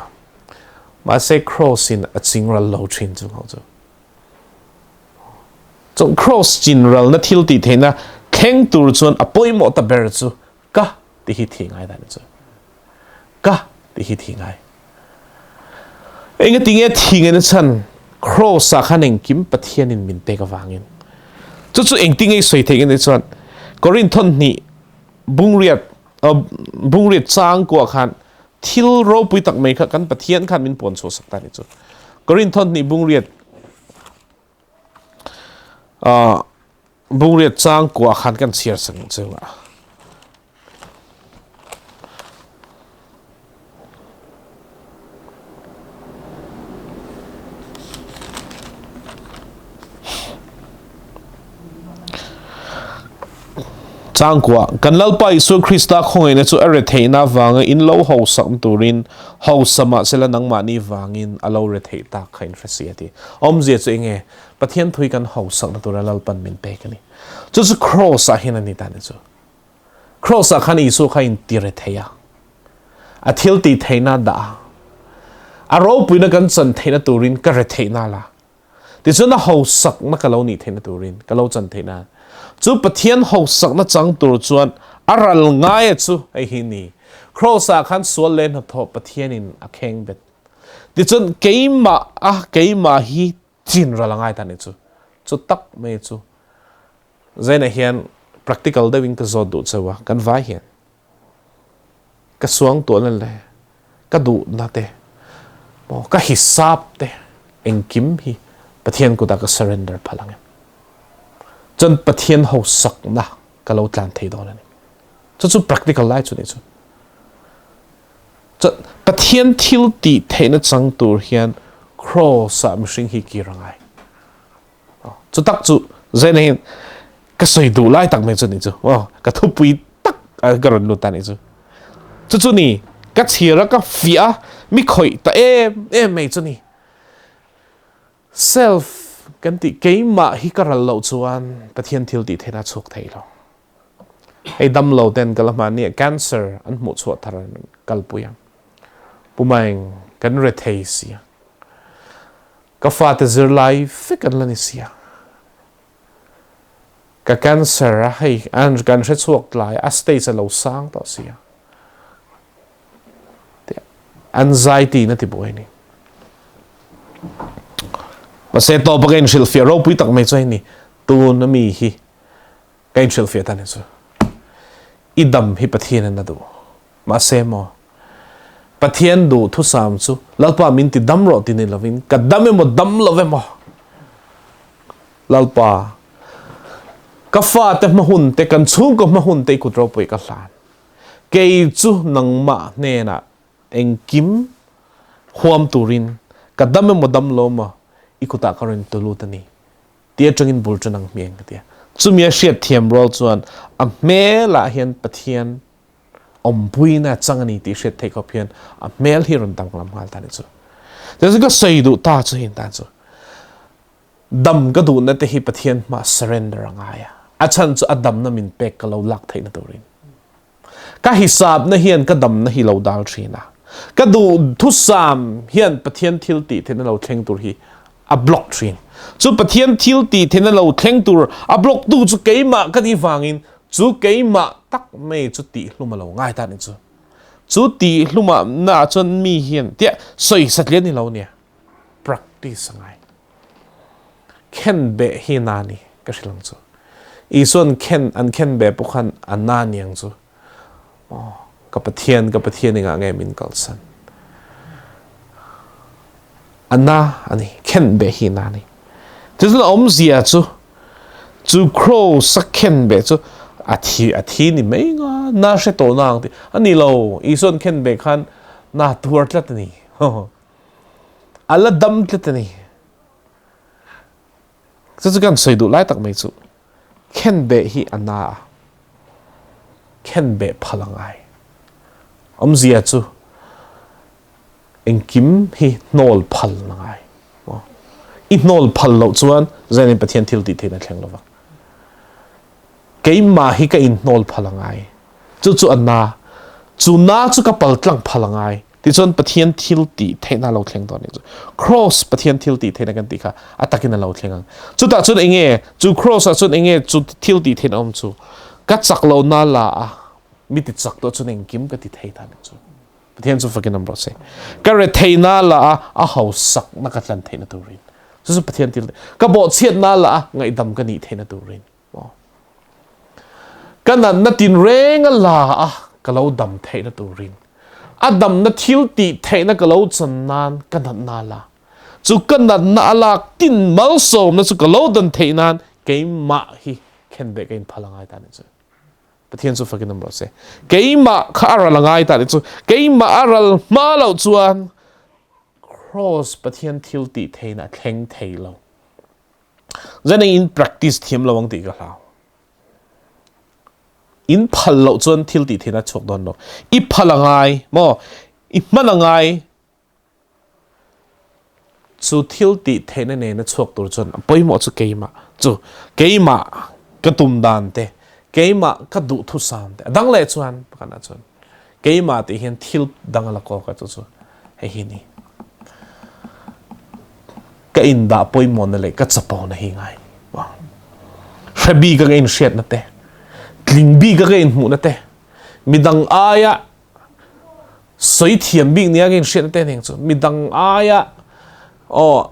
ma se cross in a chingral lo thin chu ho chu cross general na thil ti thena kheng tur chuan apoi mo ta ber chu ka ti hi thingai dan chu ka ti hi thingai enga tinge thingen chan cross a khaneng kim pathian in min te ka wangin chu eng tinge soi thegen ni chuan korin thon ni bungriat chang ko khan thil ro pui tak mai kha kan pathian khan min pon so sakta ni chu korin thon ni bungriat chang ko khan kan chiar sang chewa chang kwa kan lalpa Isu Krista khongei na chu are theina wanga in lo ho sam turin ho sama sela nang mani wangin alo re thei ta khain frasiati om je chu nge pathian thui kan ho sak na tura lalpan min pe kani chu cross a hin ani ta ne chu cross a khan Isu khain ti re theya a thil ti theina da a ro puina kan chan theina turin ka re theina la ti chu na ho sak na ka lo ni theina turin ka lo chan theina chu pathian ho sak na chang tur chuan aral ngai chu ai hi ni cross a khan sual len tho pathian in a kheng bet ti chun keima hi chin ralangai ta ni chu tak me chu zaina hian practical dewing ka zod du chawa kan vai hian ka suang to le ka du na te mo ka hisap te engkim hi pathian ku da ka surrender phalang chân pathian ho sak na ka lo tlan thei do ni chu practical lai chu ni chu pathian thil ti theina chang tur hian cross a mishing hi ki rangai chu tak chu zaina hin ka soi du lai tak me chu ni chu ka thu pui tak ka ron lu ta ni chu ni ka chira ka fia mi khoi ta em me chu ni self kan ti keima hi karal lo chuan pathian thil ti thena chuk thei lo ei dam lo ten kalamani cancer an mu chu tharan kalpuya pumaing kan re thei sia ka fa te zir lai fikan lani sia ka cancer a hei an kan re chuak lai a stage lo sang to sia anxiety na ti boy ni Masih to pa kain silfia ro pui tak mai choi ni tu na mi hi kain silfia ta ne so idam hi pathian na du ma se mo pathian du thu sam chu lalpa min ti dam ro ti ne lovin ka dam mo dam love mo lalpa ka fa te mahun te kan chung ko mahun te ku tro pui ka hlan ke chu nang ma ne na eng kim huam turin ka dam mo dam lo mo ikuta karon tulu tani tia changin bul chanang mieng tia chumia shiat thiam rol chuan a mela hian pathian ompui na changani ti shet thei khopian a mel hi ron tam lam hal tani chu jesu ka seidu ta chu hin ta chu dam ka du na te hi pathian ma surrender angaya a chan chu adam na min pek ka lo lak thei na turin ka hisab na hian ka dam na hi lo dal thina ka du thu sam hian pathian thil ti thena lo thleng tur hi a block train chu pathian thil ti thena lo thleng tur a block tu chu keima ka di wangin chu keima tak me chu ti hluma lo ngai ta ni chu ti hluma na chon mi hian tia soi satlian ni lo nia practice ngai ken be hi na ni ka shilang chu ison ken an ken be pukhan ananiang chu ka pathian nga ngai min kalsan Anna ani ken be hi na ni tizla om zia chu crow saken be chu athi ni mai nga na she to nang ti ani lo ison ken be khan na tur tlat ni ala dam tlat ni chu kan soi du lai tak mai chu ken be hi anna ken be phalangai om zia chu kim hi nol phal nangai i nol phal lo chuan zani pathian thil ti thena thleng lova keima hi ka in nol phalangai chu anna chu na chu ka pal tlang phalangai ti chon pathian thil ti thena lo thleng don ni cross pathian thil ti thena kan ti kha atakin lo thlengang chu ta chun enge chu cross a chun enge chu thil ti thena om chu ka chak lo na la a mi ti chak to chun eng kim ka ti thei ta ni chu pathian chu fakin number se ka re theina la a haus sak na ka tlan theina turin chu pathian til ka bo chiat na la ngai dam ka ni theina turin kana na tin reng la ka lo dam theina turin adam na thil ti theina ka lo chan nan kana na la chu kana na la tin mal som na chu ka lo dan theinan ke ma hi khen be kein phalangai ta ni chu pathian chu fakin number se keima khara langai ta chu keima aral ma lo chuan cross pathian thil ti theina thleng thei lo zani in practice thiam lawang ti ka hlau in phal lo chuan thil ti theina chok don lo I phalangai mo I manangai chu thil ti theina ne na chok tur chuan poimo chu keima ka tum dan te keima ka du thu sam te dang le chuan pakana chuan keima ti hian thil dang la ko ka chu he hi ni ka in da poimon na le ka chapo na hi ngai wa shabi ka in shet na te klingbi ka in mu na te midang aya soi thiam bing nia in shet na te neng chu midang aya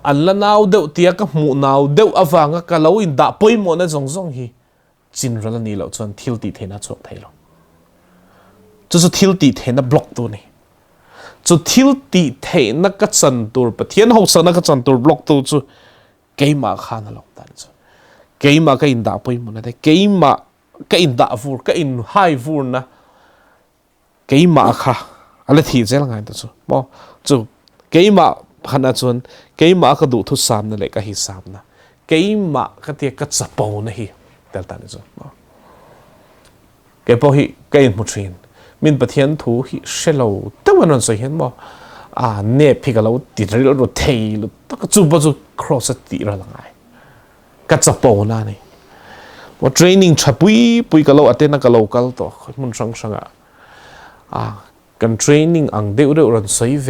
an la naw deuh tia ka mu naw deuh awanga ka lo in da poimon na zong hi chin rala ni lo chuan thil ti thena chok thei lo chu thil ti thena block tu ni chu thil ti thena ka chan tur pathian ho sana ka chan tur block tu chu keima khana lo ta chu keima ka in da poi mun na keima ka in da fur ka in hai fur na keima kha ala thi zel ngai ta chu mo chu keima khana chuan keima ka du thu sam na le ka hi sam na keima ka te ka chapo na hi delta ni chu ke po hi ke in mutrin min pathian thu hi shelo tawan ron so hian mo ne phigalo ti ro thei lu tak chu bo chu cross ti ra langai กัดจับโปน่านี่ว่าเทรนนิ่งชับปุยกะโลอัตเตนะกะโลกัลโตมันช่างกันเทรนนิ่งอังเดือดรันใส่เว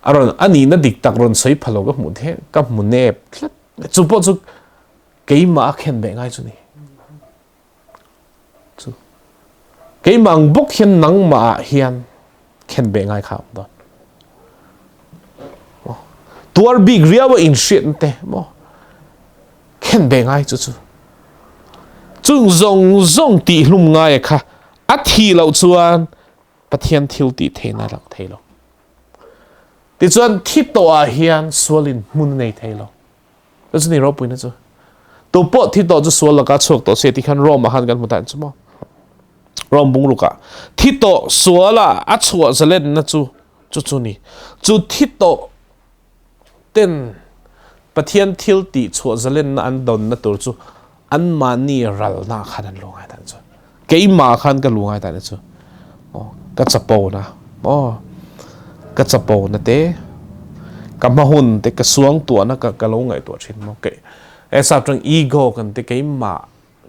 อารอนอันนี้น่ะดิกตักรันใส่พะโลกับหมุนเทกับหมุนเนบจุปจุเกี่ยมาเข็นแบบง่ายจุนี่จุเกี่ยมังบุกเห็นนังมาเฮียนเข็นแบบง่ายครับตอนตัวบิ๊กเรียกว่าอินเชียนเต้เข็นแบบง่ายจุจุงซงตีลุ่มง่ายค่ะอัฐิเราชวนปะเทียนทิวตีเทน่ารักเทโลติจวนที่ตัวเฮียนสวลินมุนในเทโลแล้วจะนี่เราปุยนะจ๊ะตัวปอที่ตัวจะสวลก็ชกตัวเสียที่ขันรอมาหันกันหมดแต่จ๊ะมั้งรอมบุงลูกะที่ตัวสวละอัดสวจะเล่นนะจ๊ะนี่จุดที่ตัวเต้นปะเทียนทิวตีสวจะเล่นอันดอนนะตัวจ๊ะอันมานี่รัลน่าขันลงไงแต่จ๊ะเกี่ยมาขันกันลงไงแต่จ๊ะก็จะโปนะก็จะโปนะเต้กับมาหุ่นเต้กระสวงตัวนะก็ลงไงตัวชิ้นมั้งเก๋ไอ้สับจังอีโก้กันเต้เกี่ยมา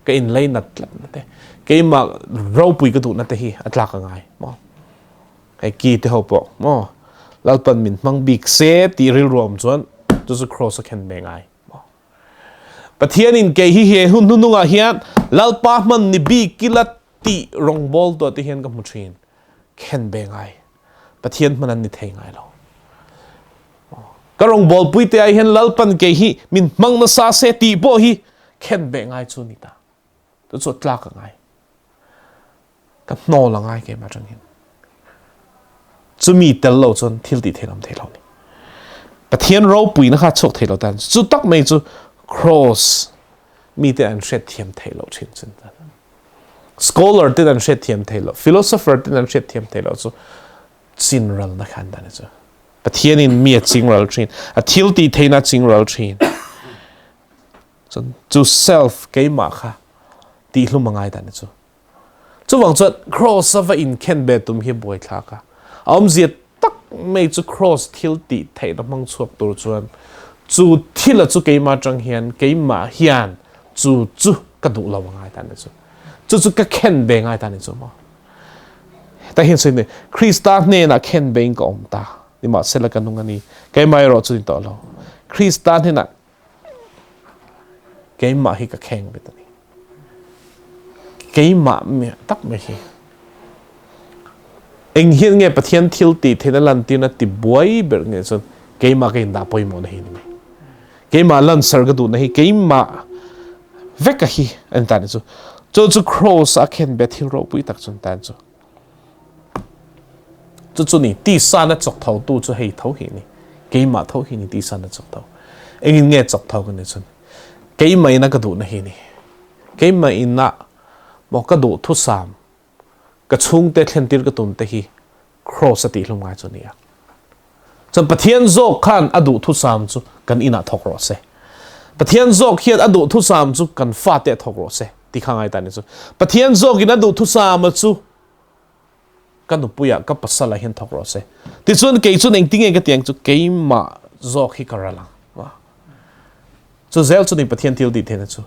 เกี่ยเลยนัดนะเต้เกี่ยมาเราปุยกระดูนะเต้ฮีอัตลักษณ์ไงมั้งไอ้กีเต้เขาบอกมั้งแล้วปันมินมังบิ๊กเซตีริรวมจวนจะครอสแคนเบงไงปะเทียนินเกยเฮียหุ่นนุ่งอาเฮียนแล้วป้ามันนิบีกิลติรองบอลตัวที่เฮียนกับมุชินแคนเบงไงปะเทียนมันนั่นนี่เทงไงเราก็รองบอลปุยเตยเฮียนแล้วปันเกยฮีมินมังนาซาเซติโบฮีแคนเบงไงชุนิตาตัวสุดลากไงกับนอละไงเกมาจังเห็นจะมีเตลโลจนทิลติเทลมเทลนี่ปะเทียนเราปุยนะคะชกเทลตันจุดตักไม่จุcross มีแต่อันเช็ดเทียมเทโลชินจินตัน scholar ที่อันเช็ดเทียมเทโล philosopher ที่อันเช็ดเทียมเทโลจูจินรัลนักขันดันจูปะเทียนินมีจิงรัลชินอะทิลตีเทน่าจิงรัลชินจู self เกี่ยมาค่ะตีลุ่มมังไงดันจูหวังจุด cross ว่าอินเคนเบตุมเฮียบวยทักอะอมเสียตักไม่จู cross ทิลตีเทน่ามังชวบตัวจวนจูที่ละจูเกี่ยมาจังเฮียนเกี่ยมาเฮียนจูกระดูกเราง่ายแต่เนี่ยจูก็เข็นเบงง่ายแต่เนี่ยจูมั้งแต่เห็นสิ่งนี้คริสต์เนี่ยนะเข็นเบงก็อมตานี่มาเสร็จแล้วกันตรงนี้เกี่ยมาเราจูนี่ต่อเราคริสต์เนี่ยนะเกี่ยมาให้ก็แข่งไปตัวนี้เกี่ยมาเนี่ยตักไม่ใช่เอ็งเห็นไงประเทศทิลตีเทนลันตีน่ะติบวยแบบเงี้ยส่วนเกี่ยมาก็เห็นดาปอยมอนเห็นไหมเกี่ยมาลันเซอร์ก็ดูนะเกี่ยมาเวกฮีอันนั้นจูครอสอาเคนเบทิโรปุยตักจนตันจูนี่ที่สานจกเท่าตู้จูให้เท่าหินี่เกี่ยมาเท่าหินี่ที่สานจกเท่าเองเงี้ยจกเท่ากันเนี่ยจนเกี่ยมาอินักดูนะหินี่เกี่ยมาอินักบอกกระดูทุสามกระชุ่งเตะเทนติร์กระตุนเตฮีครอสติลงมาจนเนี่ยจนประเทศโจขันอดูทุสามจูกันอินักทอกรอเซประเทศโจกเขียนอดูทุสามจูกันฟาเตะทอกรอเซที่ข้างไอ้ตานี่จูประเทศโจกินอดูทุสามจูกันอุปยากับภาษาละเห็นทอกรอเซที่ส่วนเกี่ยส่วนเองติ้งเองก็เตียงจูเกี่ยมาโจกฮิการะลังว่าจูเซลจูนี่ประเทศทิลติเทนะจู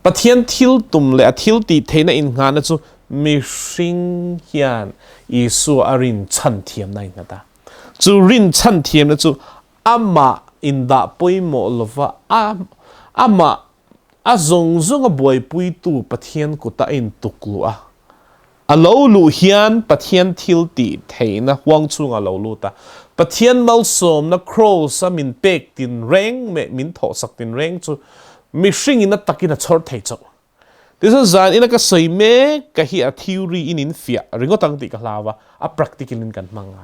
ประเทศทิลตุมเลยทิลติเทนะอินงานนะจูมีสิ่งเฮียนอิสุอารินชันเทียมในนั่นตาจูรินชันเทียมนะจูอามาอินดาปุยโมลวะอามาอาจงบวยปุยตูปะเทียนกุตาอินตุกลัวอาลูลูเฮียนปะเทียนทิลตีเทนะหวังชุงอาลูลูตาปะเทียนมัลสมนะโครสมินเป็กตินเร่งเมมินโถสักตินเร่งจูมิชิงอินนัตตะกินชอร์เทจูดิฉันจานอินักสอยเมกะฮีอะทิวรีอินินฟิอาริงก็ตั้งติกะลาวะอะ practical กันมังไง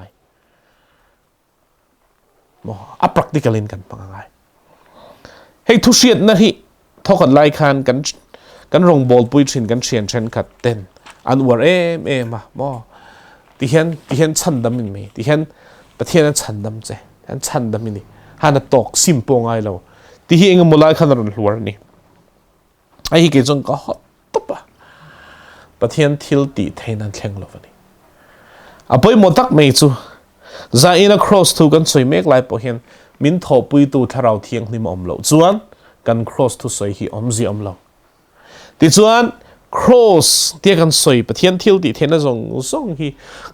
อะ practical กันปังไงให้ทุเชียดนะฮิทอกันไล่คันกันรองบอลปุยชินกันเชียนเชนขัดเต้นอันวัวมาบ่ที่เห็นชันดำมินมีที่เห็นประเทศนั้นชันดำเจอันชันดำมินี่ฮันตอกซิมโปงไงเราที่เห็นกันมุลายขันรันหัวนี่ไอ้เกี่ยจงก็ฮอตตุ๊บประเทศทิลตีเทนันแข่งเราวันนี้อ่ะไปหมดตักไม่จูใจอินะ cross ถูกกันสวยเมกไล่พอเห็น min tho pui tu tharau thiang hlim om lo chuan kan cross thu soi hi om zi om lo ti chuan cross tia kan soi pathian thil ti thena zong hi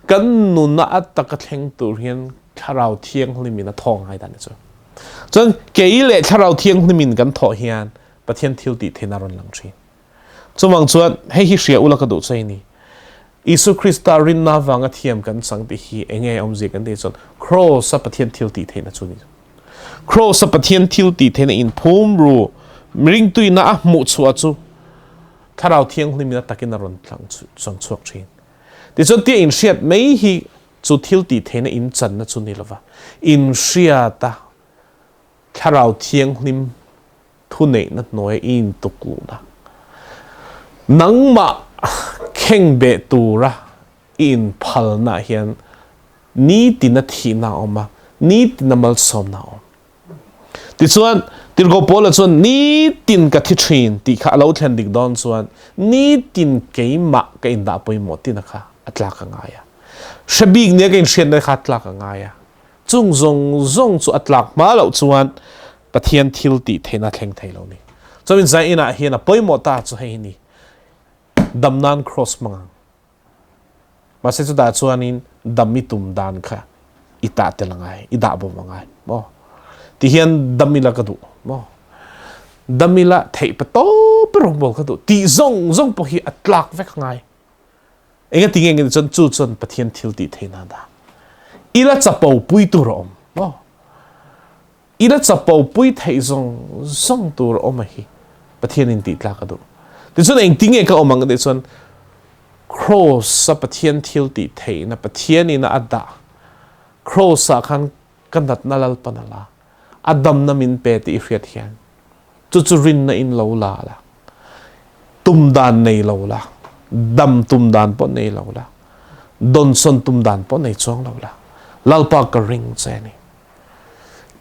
kan nu na ataka thleng tur hian tharau thiang hlimina thong hai dan chu chuan keile tharau thiang hlimin kan tho hian pathian thil ti thena ron lang thin chuwang chuan hei hi hria ulaka du chai ni Isu Krista rin na wanga thiam kan sang ti hi enge om zi kan ti chon cross a pathian thil ti thena chu ni cross a pathian thil ti thena in phum ru ring tui na a mu chua chu tharau thiang hlimina takin ron tlang chang chuak thin ti chon ti in hriat mai hi chu thil ti thena in chan na chu ni lova in hria ta tharau thiang hlim thu nei na noi in tuklu na nangma kheng be tura in phal na hian ni tina thi na oma ni tina mal som na om ti chuan tirgo pola chuan ni tin ka thi thin ti kha lo thlen dik don chuan ni tin keima ka in da poi mo tin kha atla ka ngaya shabig ne ka in shen na kha atla ka ngaya chung zong chu atlak ma lo chuan pathian thil ti thena thleng thei lo ni chuan zai ina hian a poi mo ta chu hei ni damnan cross mangang mase chu da chuanin dammi tum dan kha ita te langai ida bo mangai mo ti hian damila ka du mo damila thei pa to perong bol ka du ti zong po hi atlak vek ngai enga ti ngeng chon chu chon pathian thil ti theina da ila chapo pui tu rom mo ila chapo pui thei zong tur om hi pathian in ti tla ka du ti chuan eng tinge ka omang de chuan cross sa pathian thil ti thei na pathian in ada cross sa khan kanat na lal panala adam na min pe ti hriat hian chu rin na in lo la tum dan nei lo la dam tum dan po nei lo la don son tum dan po nei chong lo la lalpa ka ring che ni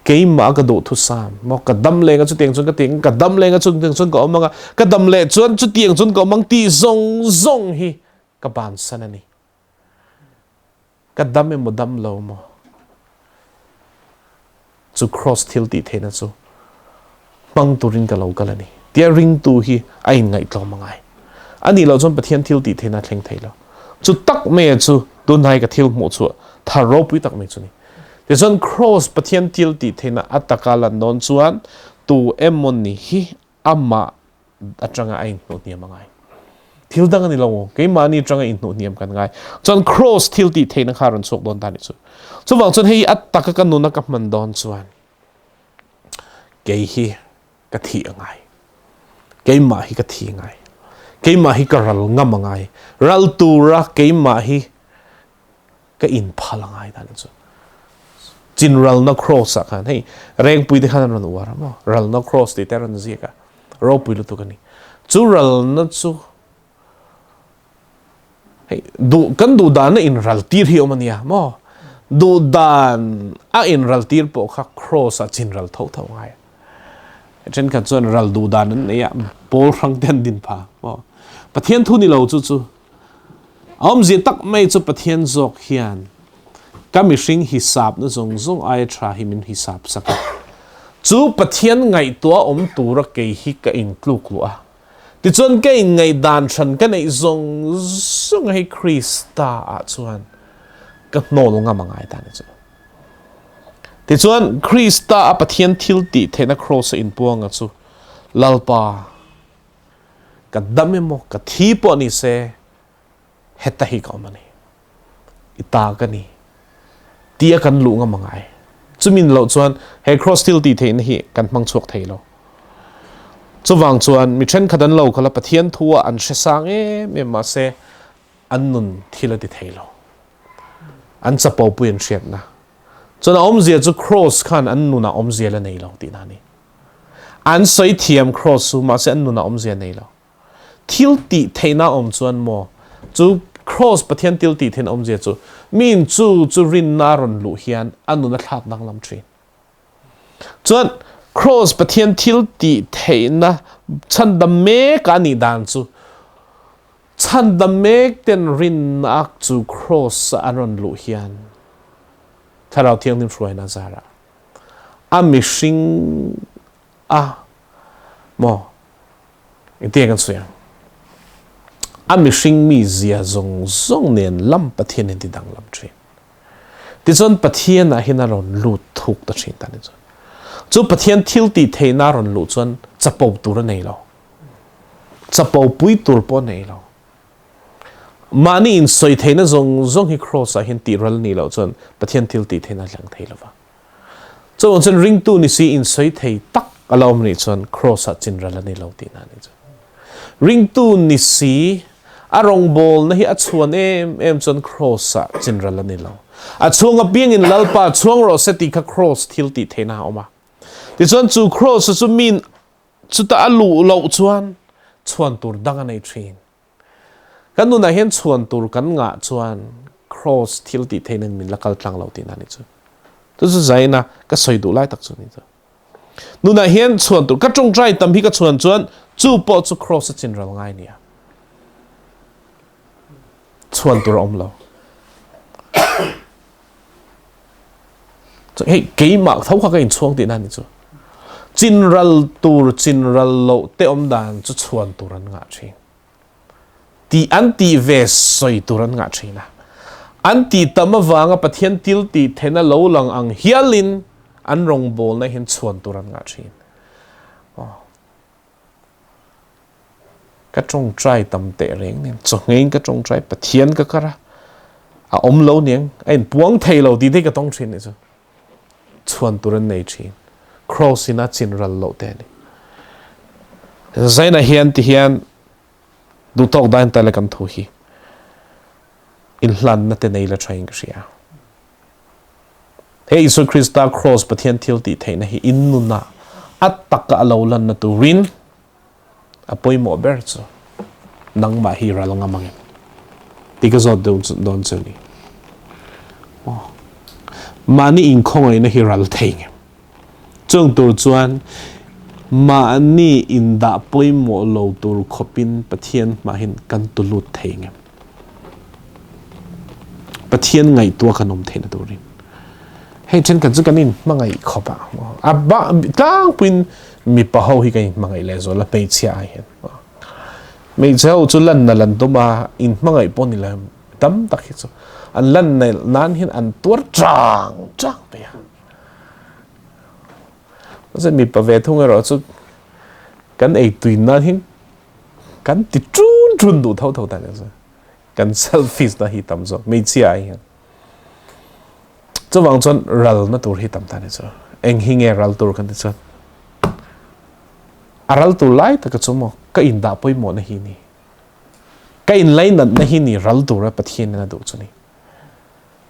keima ka do thu sam mo ka dam le nga chu tiang chun ka tiang ka dam le nga chu tiang chun ko manga ka dam le chuan chu tiang chun ko mang ti zong hi ka ban san ani ka dam e mo dam lo mo chu cross thil ti thena chu mang turin ka lo kalani tia ring tu hi ai ngai tlo mangai ani lo chon pathian thil ti thena thleng thei lo chu tak me chu tu nai ka thil mo chu tharo pui tak me chu ni the zon cross pathian til ti thena atakala non chuan tu emon ni hi ama atanga ai no ni mangai thil dang ani lo ke mani atanga in no niam kan ngai chon cross til ti thena kharon chok don tani chu chuwang chon hei ataka kan nuna ka man don chuan ke hi ka thi angai ke ma hi ka thi ngai ke ma hi ka ral ngam ngai ral tura ke ma hi ka in phalangai dan chu chin ral na cross a khan hei reng pui de khan ran war mo ral na cross de teran zika ro pui lu tu kani chu ral na chu hei kan du dan in ral tir hi omania mo du dan a in ral tir po kha cross a chin ral thau thau ngai chen kan chuan ral du dan ne ya pol rang ten din pha mo pathian thu ni lo chu om zi tak mai chu pathian zok hian kami hring hisap na zong ai tra himin hisap saka chu pathian ngai tua om tura ke hi ka in tluk lu a ti chon ke ngai dan than ka nei zong hei Krista a chuan ka no lu nga mangai ta ni chu ti chuan Krista a pathian thil ti thena cross in puanga chu lalpa ka damemo ka thi po ni se heta hi ka mani ita ka ni tia kan lu nga mangai chumin lo chuan he cross til ti thein hi kan mang chuak thei lo chuwang chuan mi then khadan lo khala pathian thua an hre sang me ma se an nun thila ti thei lo an chapo puin hriat na chuan om zia chu cross khan an nuna om zia la nei lo ti na ni an soi thiam cross su ma se an nuna om zia nei lo thil ti theina om chuan mo chu cross pathian til ti then om je chu min chu rin na ron lu hian anu na thlat nang lam thin chuan cross pathian til ti theina chan da me ka ni dan chu chan da me ten rin ak chu cross aron lu hian tharau thiang nim shruai na zara ami sing mo ite kan suya ami sing mi zia zong nen lam pathian ti dang lam thin ti chon pathian a hinaron lut thuk ta thin ta ni chu pathian thil ti theina ron lu chon chapo tur nei lo chapo pui tur po nei lo mani in soi theina zong hi cross a hin ti ral ni lo chon pathian thil ti theina lang thei lo wa chu chon ring tu ni si in soi thei tak alom ni chon cross a chin ral ni lo ti na ni chu ring tu ni si arong bol na hi a chuan em chon cross a chin ral ni lo a chung a piang in lalpa chung ro seti kha cross thil ti theina oma ti chon chu cross chu min chu ta alu lo chuan tur dang anei thin kan nu na hian chuan tur kan nga chuan cross thil ti theinen min lakal tlang lo ti na ni chu tu chu zaina ka soi du lai tak chu ni chu nu na hian chuan tur ka tong trai tam hi ka chuan chu po chu cross chin ral ngai nia chuan tur om lo hey ke ma thau kha ka in chuang ti na ni chu chin ral lo te om dan chu chuan tur an nga thin ti anti ve soi turan nga thina anti tamawanga pathian til ti thena lo lang ang hialin an rong bol na hin chuan turan nga thin ka trong trai tam te reng nen cho ngein ka trong trai pathian ka kara a om lo niang ein puang thei lo di de ka tong thin ni chu chuan turan nei thin cross ina chin ral lo te ni zaina hian ti hian du tok dan ta le kan thu hi in hlan na te nei la trying ka ria he isu krista cross pathian thil ti theina hi in nu na at tak a lo lan na tu rin apoi mo ber chu nang ma hi ra longa mang ti ka zo don chuni mani in khong ai na hi ral theing chung tur chuan ma ni in da poi mo lo tur khopin pathian ma hin kan tulut theing pathian ngai tua kanom theina turin hei chen kan chu kanin mangai khopa aba tang pin mi pa ho hi kai mangai le zo la pe chia hen me chau chu lan na lan to ma in mangai pon ni la tam tak hi chu an lan nan hin an tur chang pe ya sẽ mi pa ve thung rồi chứ kan ei tuin na hin kan ti chun du thau ta ne kan selfish na hi tam zo me chi ai hen chu wang chon ral na tur hi tam ta ne cho eng hinge ral tur kan ti cho aral tu lai ta ka chumo ka in da poi mo na hi ni ka in lai na hi ni ral tur ra pathian na du chu ni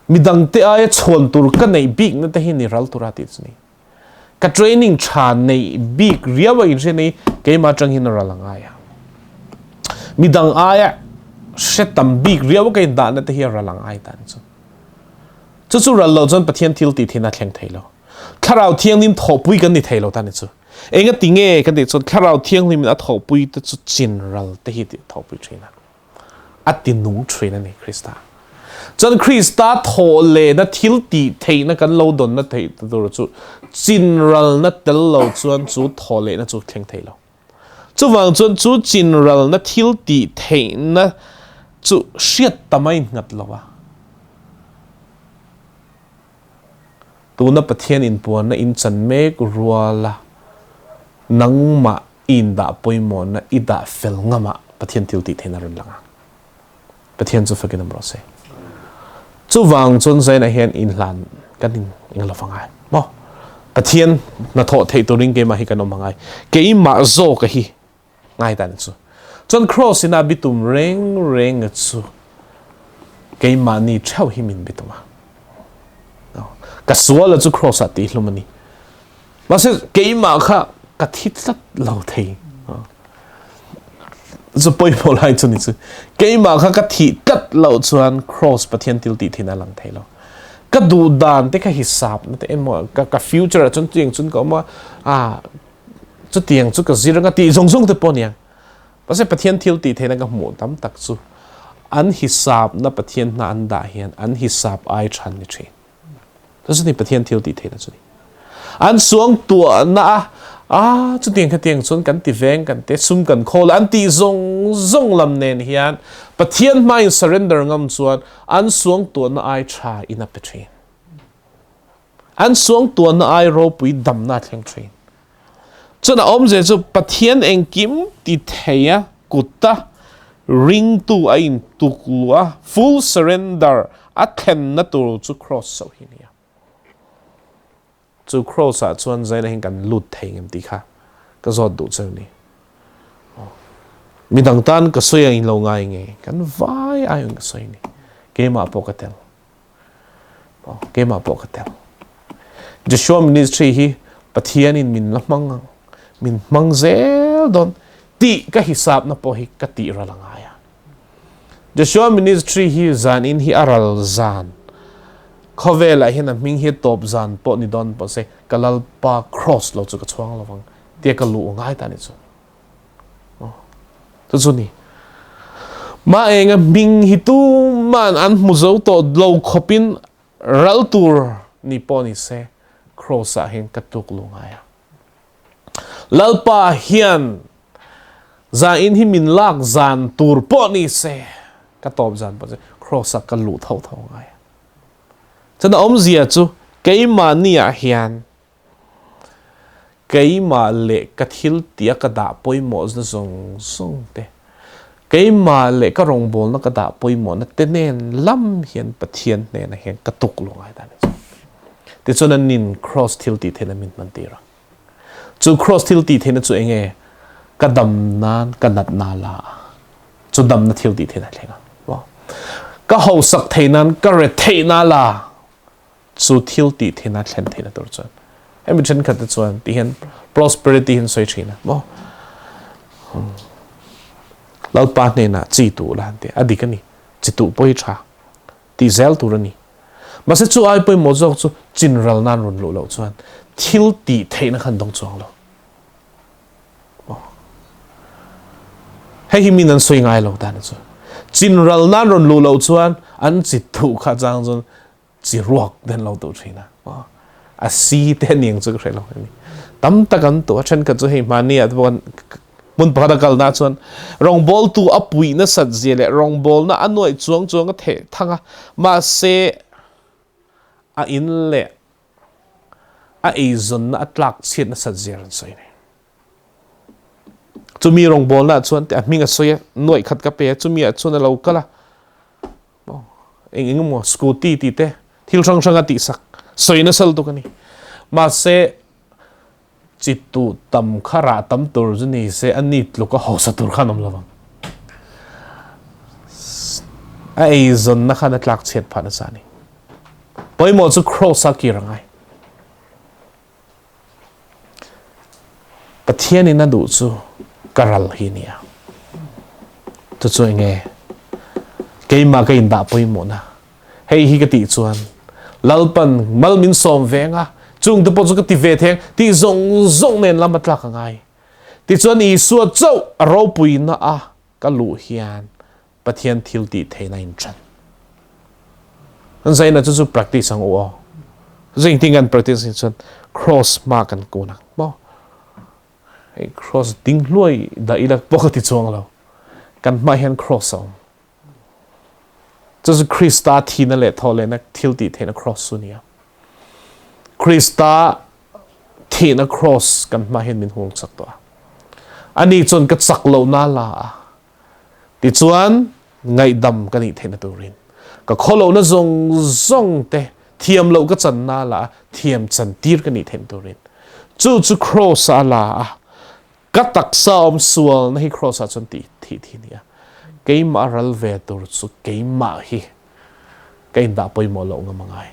midang te ai chon tur ka nei big na ta hi ni ral tur ati chu ni ka training chan nei big riawa in je nei ke ma chang hin ra langa ya midang aya shetam big riawa ke da na te hi ra langa ai tan chu ra lo jon pathian thil ti thina thleng thailo kharau thiang nim thopui kan ni thailo ta ni chu enga tinge kan ti chon kharau thiang nim a thopui te chu chin ral te hi ti thopui thina ati nung thina ni krista John Krista tho le na thil ti thei na kan lo don na thei tu chu chin ral na tel lo chuan chu tho le na chu thleng thei lo chu wang chuan chu chin ral na thil ti thei na chu hriat tamai ngat lowa tu na pathian in puan na in chan mek ruala nangma in da poimo na ida fel ngama pathian thil ti thei na ron langa pathian chu fakin amro se chu wang chon zaina hian in hlan kan in lo fangai mo pathian na tho thei to ring ke ma hi kan mangai ke ma zo ka hi ngai tan chu chon cross ina bitum reng chu ke ma ni chau hi min bituma no ka suala chu cross ati hlumani ma se ke ma kha ka thit lat lo thei zo poi po lai chu ni chu ke ma kha ka thi tat lo chuan cross pathian til ti thina lang thailo ka du dan te ka hisap na te emo ka future chun tiang chun ko ma chu tiang chu ka zira ka ti zong te poniang pase pathian til ti thena ka mu tam tak chu an hisap na pathian na an da hian an hisap ai than ni thi chu ni pathian til ti thena chu ni an suang tua na chu tiang khatiang chun kan ti veng kan te sum kan khol an ti zong lam nen hian pathian mai surrender ngam chuan an suang tua na ai tha ina petrin an suang tua na ai ro pui dam na thleng trin chuna om je chu pathian eng kim ti theya kutta ring tu ain tuklua full surrender a then na tur chu cross so hinia chu cross a chuan zaina hin kan lut theim ti kha ka zot du chani mi dang tan ka soya in lo ngai nge kan vai ai ang soi ni ke ma pokatel ke ma pokatel Joshua ministry hi pathian in min lamang min mangzel don ti ka hisab na po hi ka ti ra langaya Joshua ministry hi zan in hi aral zan khovela hi na ming hi top zan po ni don po se kalal pa cross lo chu ka chuang lo wang te ka lu ngai ta ni chu to chu ni ma enga ming hi tu man an mu zo to lo khopin ral tur ni po ni se cross a hin ka tuk lu ngaya lalpa hian za in hi min lak zan tur po ni se ka top zan po se cross a ka lu thau thau ngai chana om zia chu keima nia hian keima le ka thil tia ka da poimo na zong te keima le ka rong bol na ka da poimo na tenen lam hian pathian ne na hian ka tuk lu ngai ta ni ti chona nin cross thil ti thena min man tira chu cross thil ti thena chu enge kadam nan kanat na la chu dam na thil ti thena thlenga wa ka ho sak theinan ka re theina la chu thil ti thena thlen thena tur chuan em chen khat chuan ti hen prosperity hin soi thina mo lau pa ne na chi tu lan te adikani chi tu poi tha ti zel tu rani mà sẽ chú ai bơi một giấc chú general nan run lụ lậu chuan thiếu tỷ thế nó khăn đông chuang lo hay mình ăn suy ngay lâu ta nữa general nan run lụ lậu chuan ăn chỉ thủ khá giang chuan chỉ ruột đến lâu tụ thế na à si tên niệm chú cái lâu này tắm ta cần tụ chân cái chú hay mà nia bọn muốn bắt đầu na chuan rong ball tu apui na sat zile rong ball na anoi chuang chuang cái thể thang mà sẽ a in le a izon na atlak chit na sajir soi ne chumi rong bol na chuan te minga soya noi khat ka pe chumi a chuna lo kala eng mo scooty ti te thil sang sang ati sak soi na sal to kani ma se chitu tam khara tam tur juni se anit lu ka hosa tur khanom lawang a izon na khana tlak chet pha na sani poi mo chu cross a ki rangai pathian in adu chu karal hi nia to chu nge keima ka in da poi mo na hei hi ka ti chuan lalpan malmin som venga chung te po chu ka ti ve theng ti zong nen lam atlak ngai ti chuan i su chau ro pui na a ka lu hian pathian thil ti theina in chan an zai na chu practice ang o zing ting an practice in chuan cross mark an ko na mo ei cross ding loi da ila pokati chuang lo kan ma hian cross on chu Krista thina le thole na thil ti thena cross sunia Krista thina cross kan ma hian min hung sak to ani chon ka chak lo na la ti chuan ngai dam kan ni thena turin ka kholo na zong te thiam lo ka chan na la thiam chan tir kan ni then turin chu cross ala ka tak sa om sual na hi cross a chon ti nia keima ral ve tur chu keima hi kein da poi mo lo nga mangai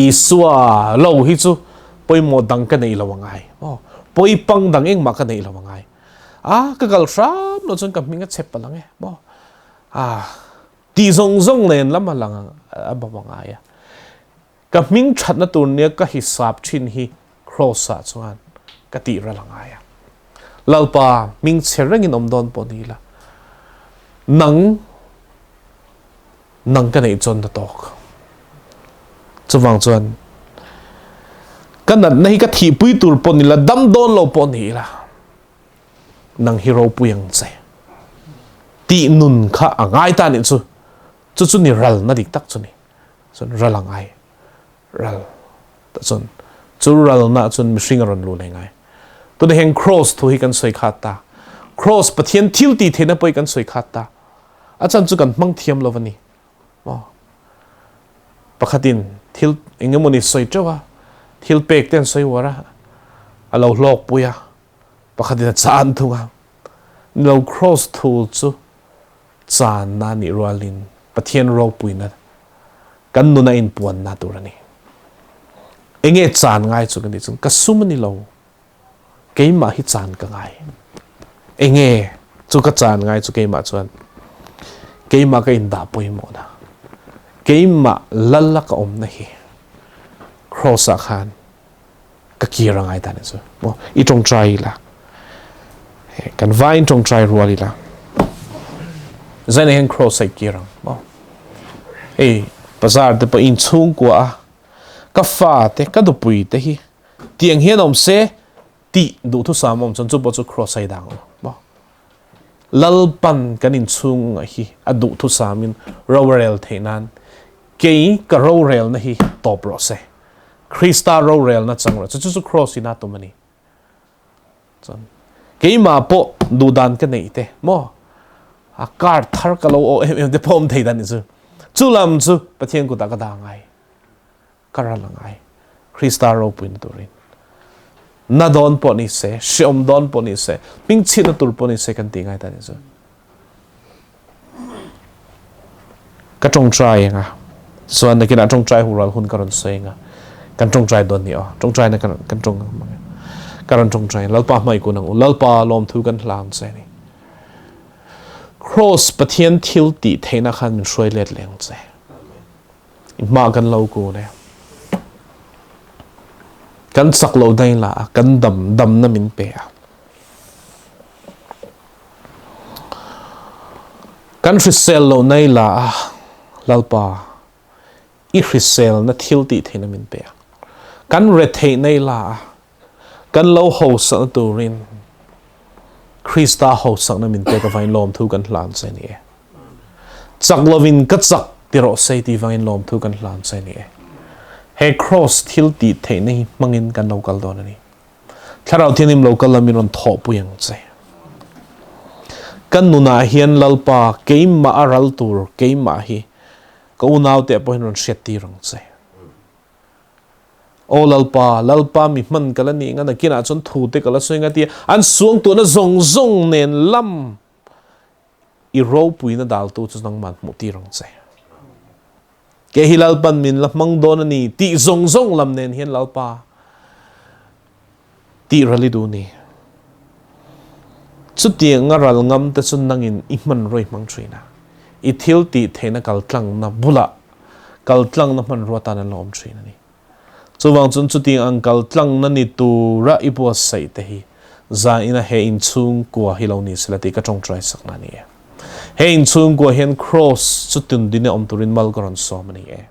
iswa lo hi chu poi mo dang ka nei lo mangai poi pang dang eng ma ka nei lo mangai ka gal ram lo chon ka minga chep palang e mo ti zong len lama lang ba mangai ka ming that na tur ne ka hisab thin hi cross a chuan ka ti ra langai lalpa ming chereng in omdon ponila nang ka nei chon da tok chuwang chuan กันนัดในกะทีปุยตูปนิละดำโดนเราปนีละนังฮีโร่ปุยังเจตีนุนข้าง่ายตานี่จุนี่รัลนัดิกตักจุนี่ส่วนรัลง่ายรัลแต่ส่วนจุรัลน่ะส่วนมิชิงรันรู้เลยไงตัวนี้เห็น cross ทุกกันสวยขาดตา cross ปะเทียนทิลตีเทนไปกันสวยขาดตาอาจารย์จุกันมั่งเทียมเราวันนี้ปะขัดินทิลเองมันนี่สวยจ้าวะทิลเป็กเต้นสวยวะระเราโลกปุยะปะขัดินจานทุกอ่ะเรา cross ทูจูจานนานิรัวลินปะเทียนโลกปุยนั่นกันนุนัยอินปวนนาตัวนี้เองจานง่ายจุกันดิจุกสุมันนี่เราเกี่ยมาฮิจานก็ง่ายเองจุกจานง่ายจุกเกี่ยมาจวนเกี่ยมาก็อินดาปุยหมดนะเกี่ยมาลัลลักอมนะฮีครอสขันก็เกี่ยงง่ายตาเนี่ยจุอีจงใจละกันวายจงใจรัวลีละจะเนี่ยเห็นครอสใส่เกี่ยงภาษาเดปอินชุ่งกว่าก็ฟาเตก็ดูปุยเตฮีเตียงเฮียนอมเซตีดูทุสามอมจนจุบจุครอสใส่ดังบ่ลัลปันกันอินชุ่งฮีอดูทุสามินโรเรลเทนันเกย์ก็โรเรลนะฮีตอบรอเซคริสตาโรเรลนะจังรอจุครอสน่าตัวมันนี่จนเกย์มาปอดูดันกันนี่เตบ่อากาศทาร์กโลโอเดพอมเทดันนี่จูจุลามจูประเทศกูตากระดางไงการะลังไงคริสตาโรปุยนตัวรินนาดอนปนิเสชอมดอนปนิเสมิงชินตุลปนิเสกันตีไงตานี่จูก็จงใจไงส่วนในกิจจงใจหัวเราหุ่นการันเสงอ่ะกันจงใจโดนนี่อ๋อจงใจในกันจงการันจงใจแล้วป้าไม่กูนังแล้วป้าลมทุกันหลานเสนี่cross ประเทศทิลตีเทนักขันมันช่วยเล็ดเลี้ยงใจมากันเรากูเนี่ยกันสักเราได้ละกันดำน้ำมินเปียกันฟิเซลเราในละลาป่าอีฟิเซลนั่นทิลตีเทนัมินเปียกันเรทเทในละกันเราโฮสต์ตัวรินคริสตาโฮสักนั้นมินเตกับไฟลมทุกันหลานเซนี่จักลวินกัดจักติโรเซตีไฟลมทุกันหลานเซนี่เฮครอสทิลตีเทนี่มังอินกันโลกัลโดนนี่ถ้าเราที่นิมโลกัลมีนนทอปุยังเซกันนุนาเฮียนลลปาเกมมาอารัลตูร์เกมมาฮีก็อุณาวเตะปอยนนเชตีรังเซโอลลปามีมันกันแล้วนี่งั้นกินอาจจะถูกเด็กกันแล้วสวยงามที่อันสวงตัวนั้นซงเน้นลำอีโรปุยน่ะดาลตัวจะนั่งมันมุตีรังเซเกฮิลลปันมินละมังโดนนี่ตีซงลำเน้นเห็นลลปาตีรัลิดูนี่สุดที่งารัลงำแต่สุดนั่งอินอิมันรวยมังทรีนะอีทิลตีเทนะกัลตังนะบุละกัลตังนะมันรัวตานะลอมทรีนะนี่so wang chun chuti uncle tlang na ni tu ra ipo sai te hi za ina he in chung kwa hiloni selati ka chong try sak na ni he in chung kwa hen cross chutun dine om turin mal goron so mani e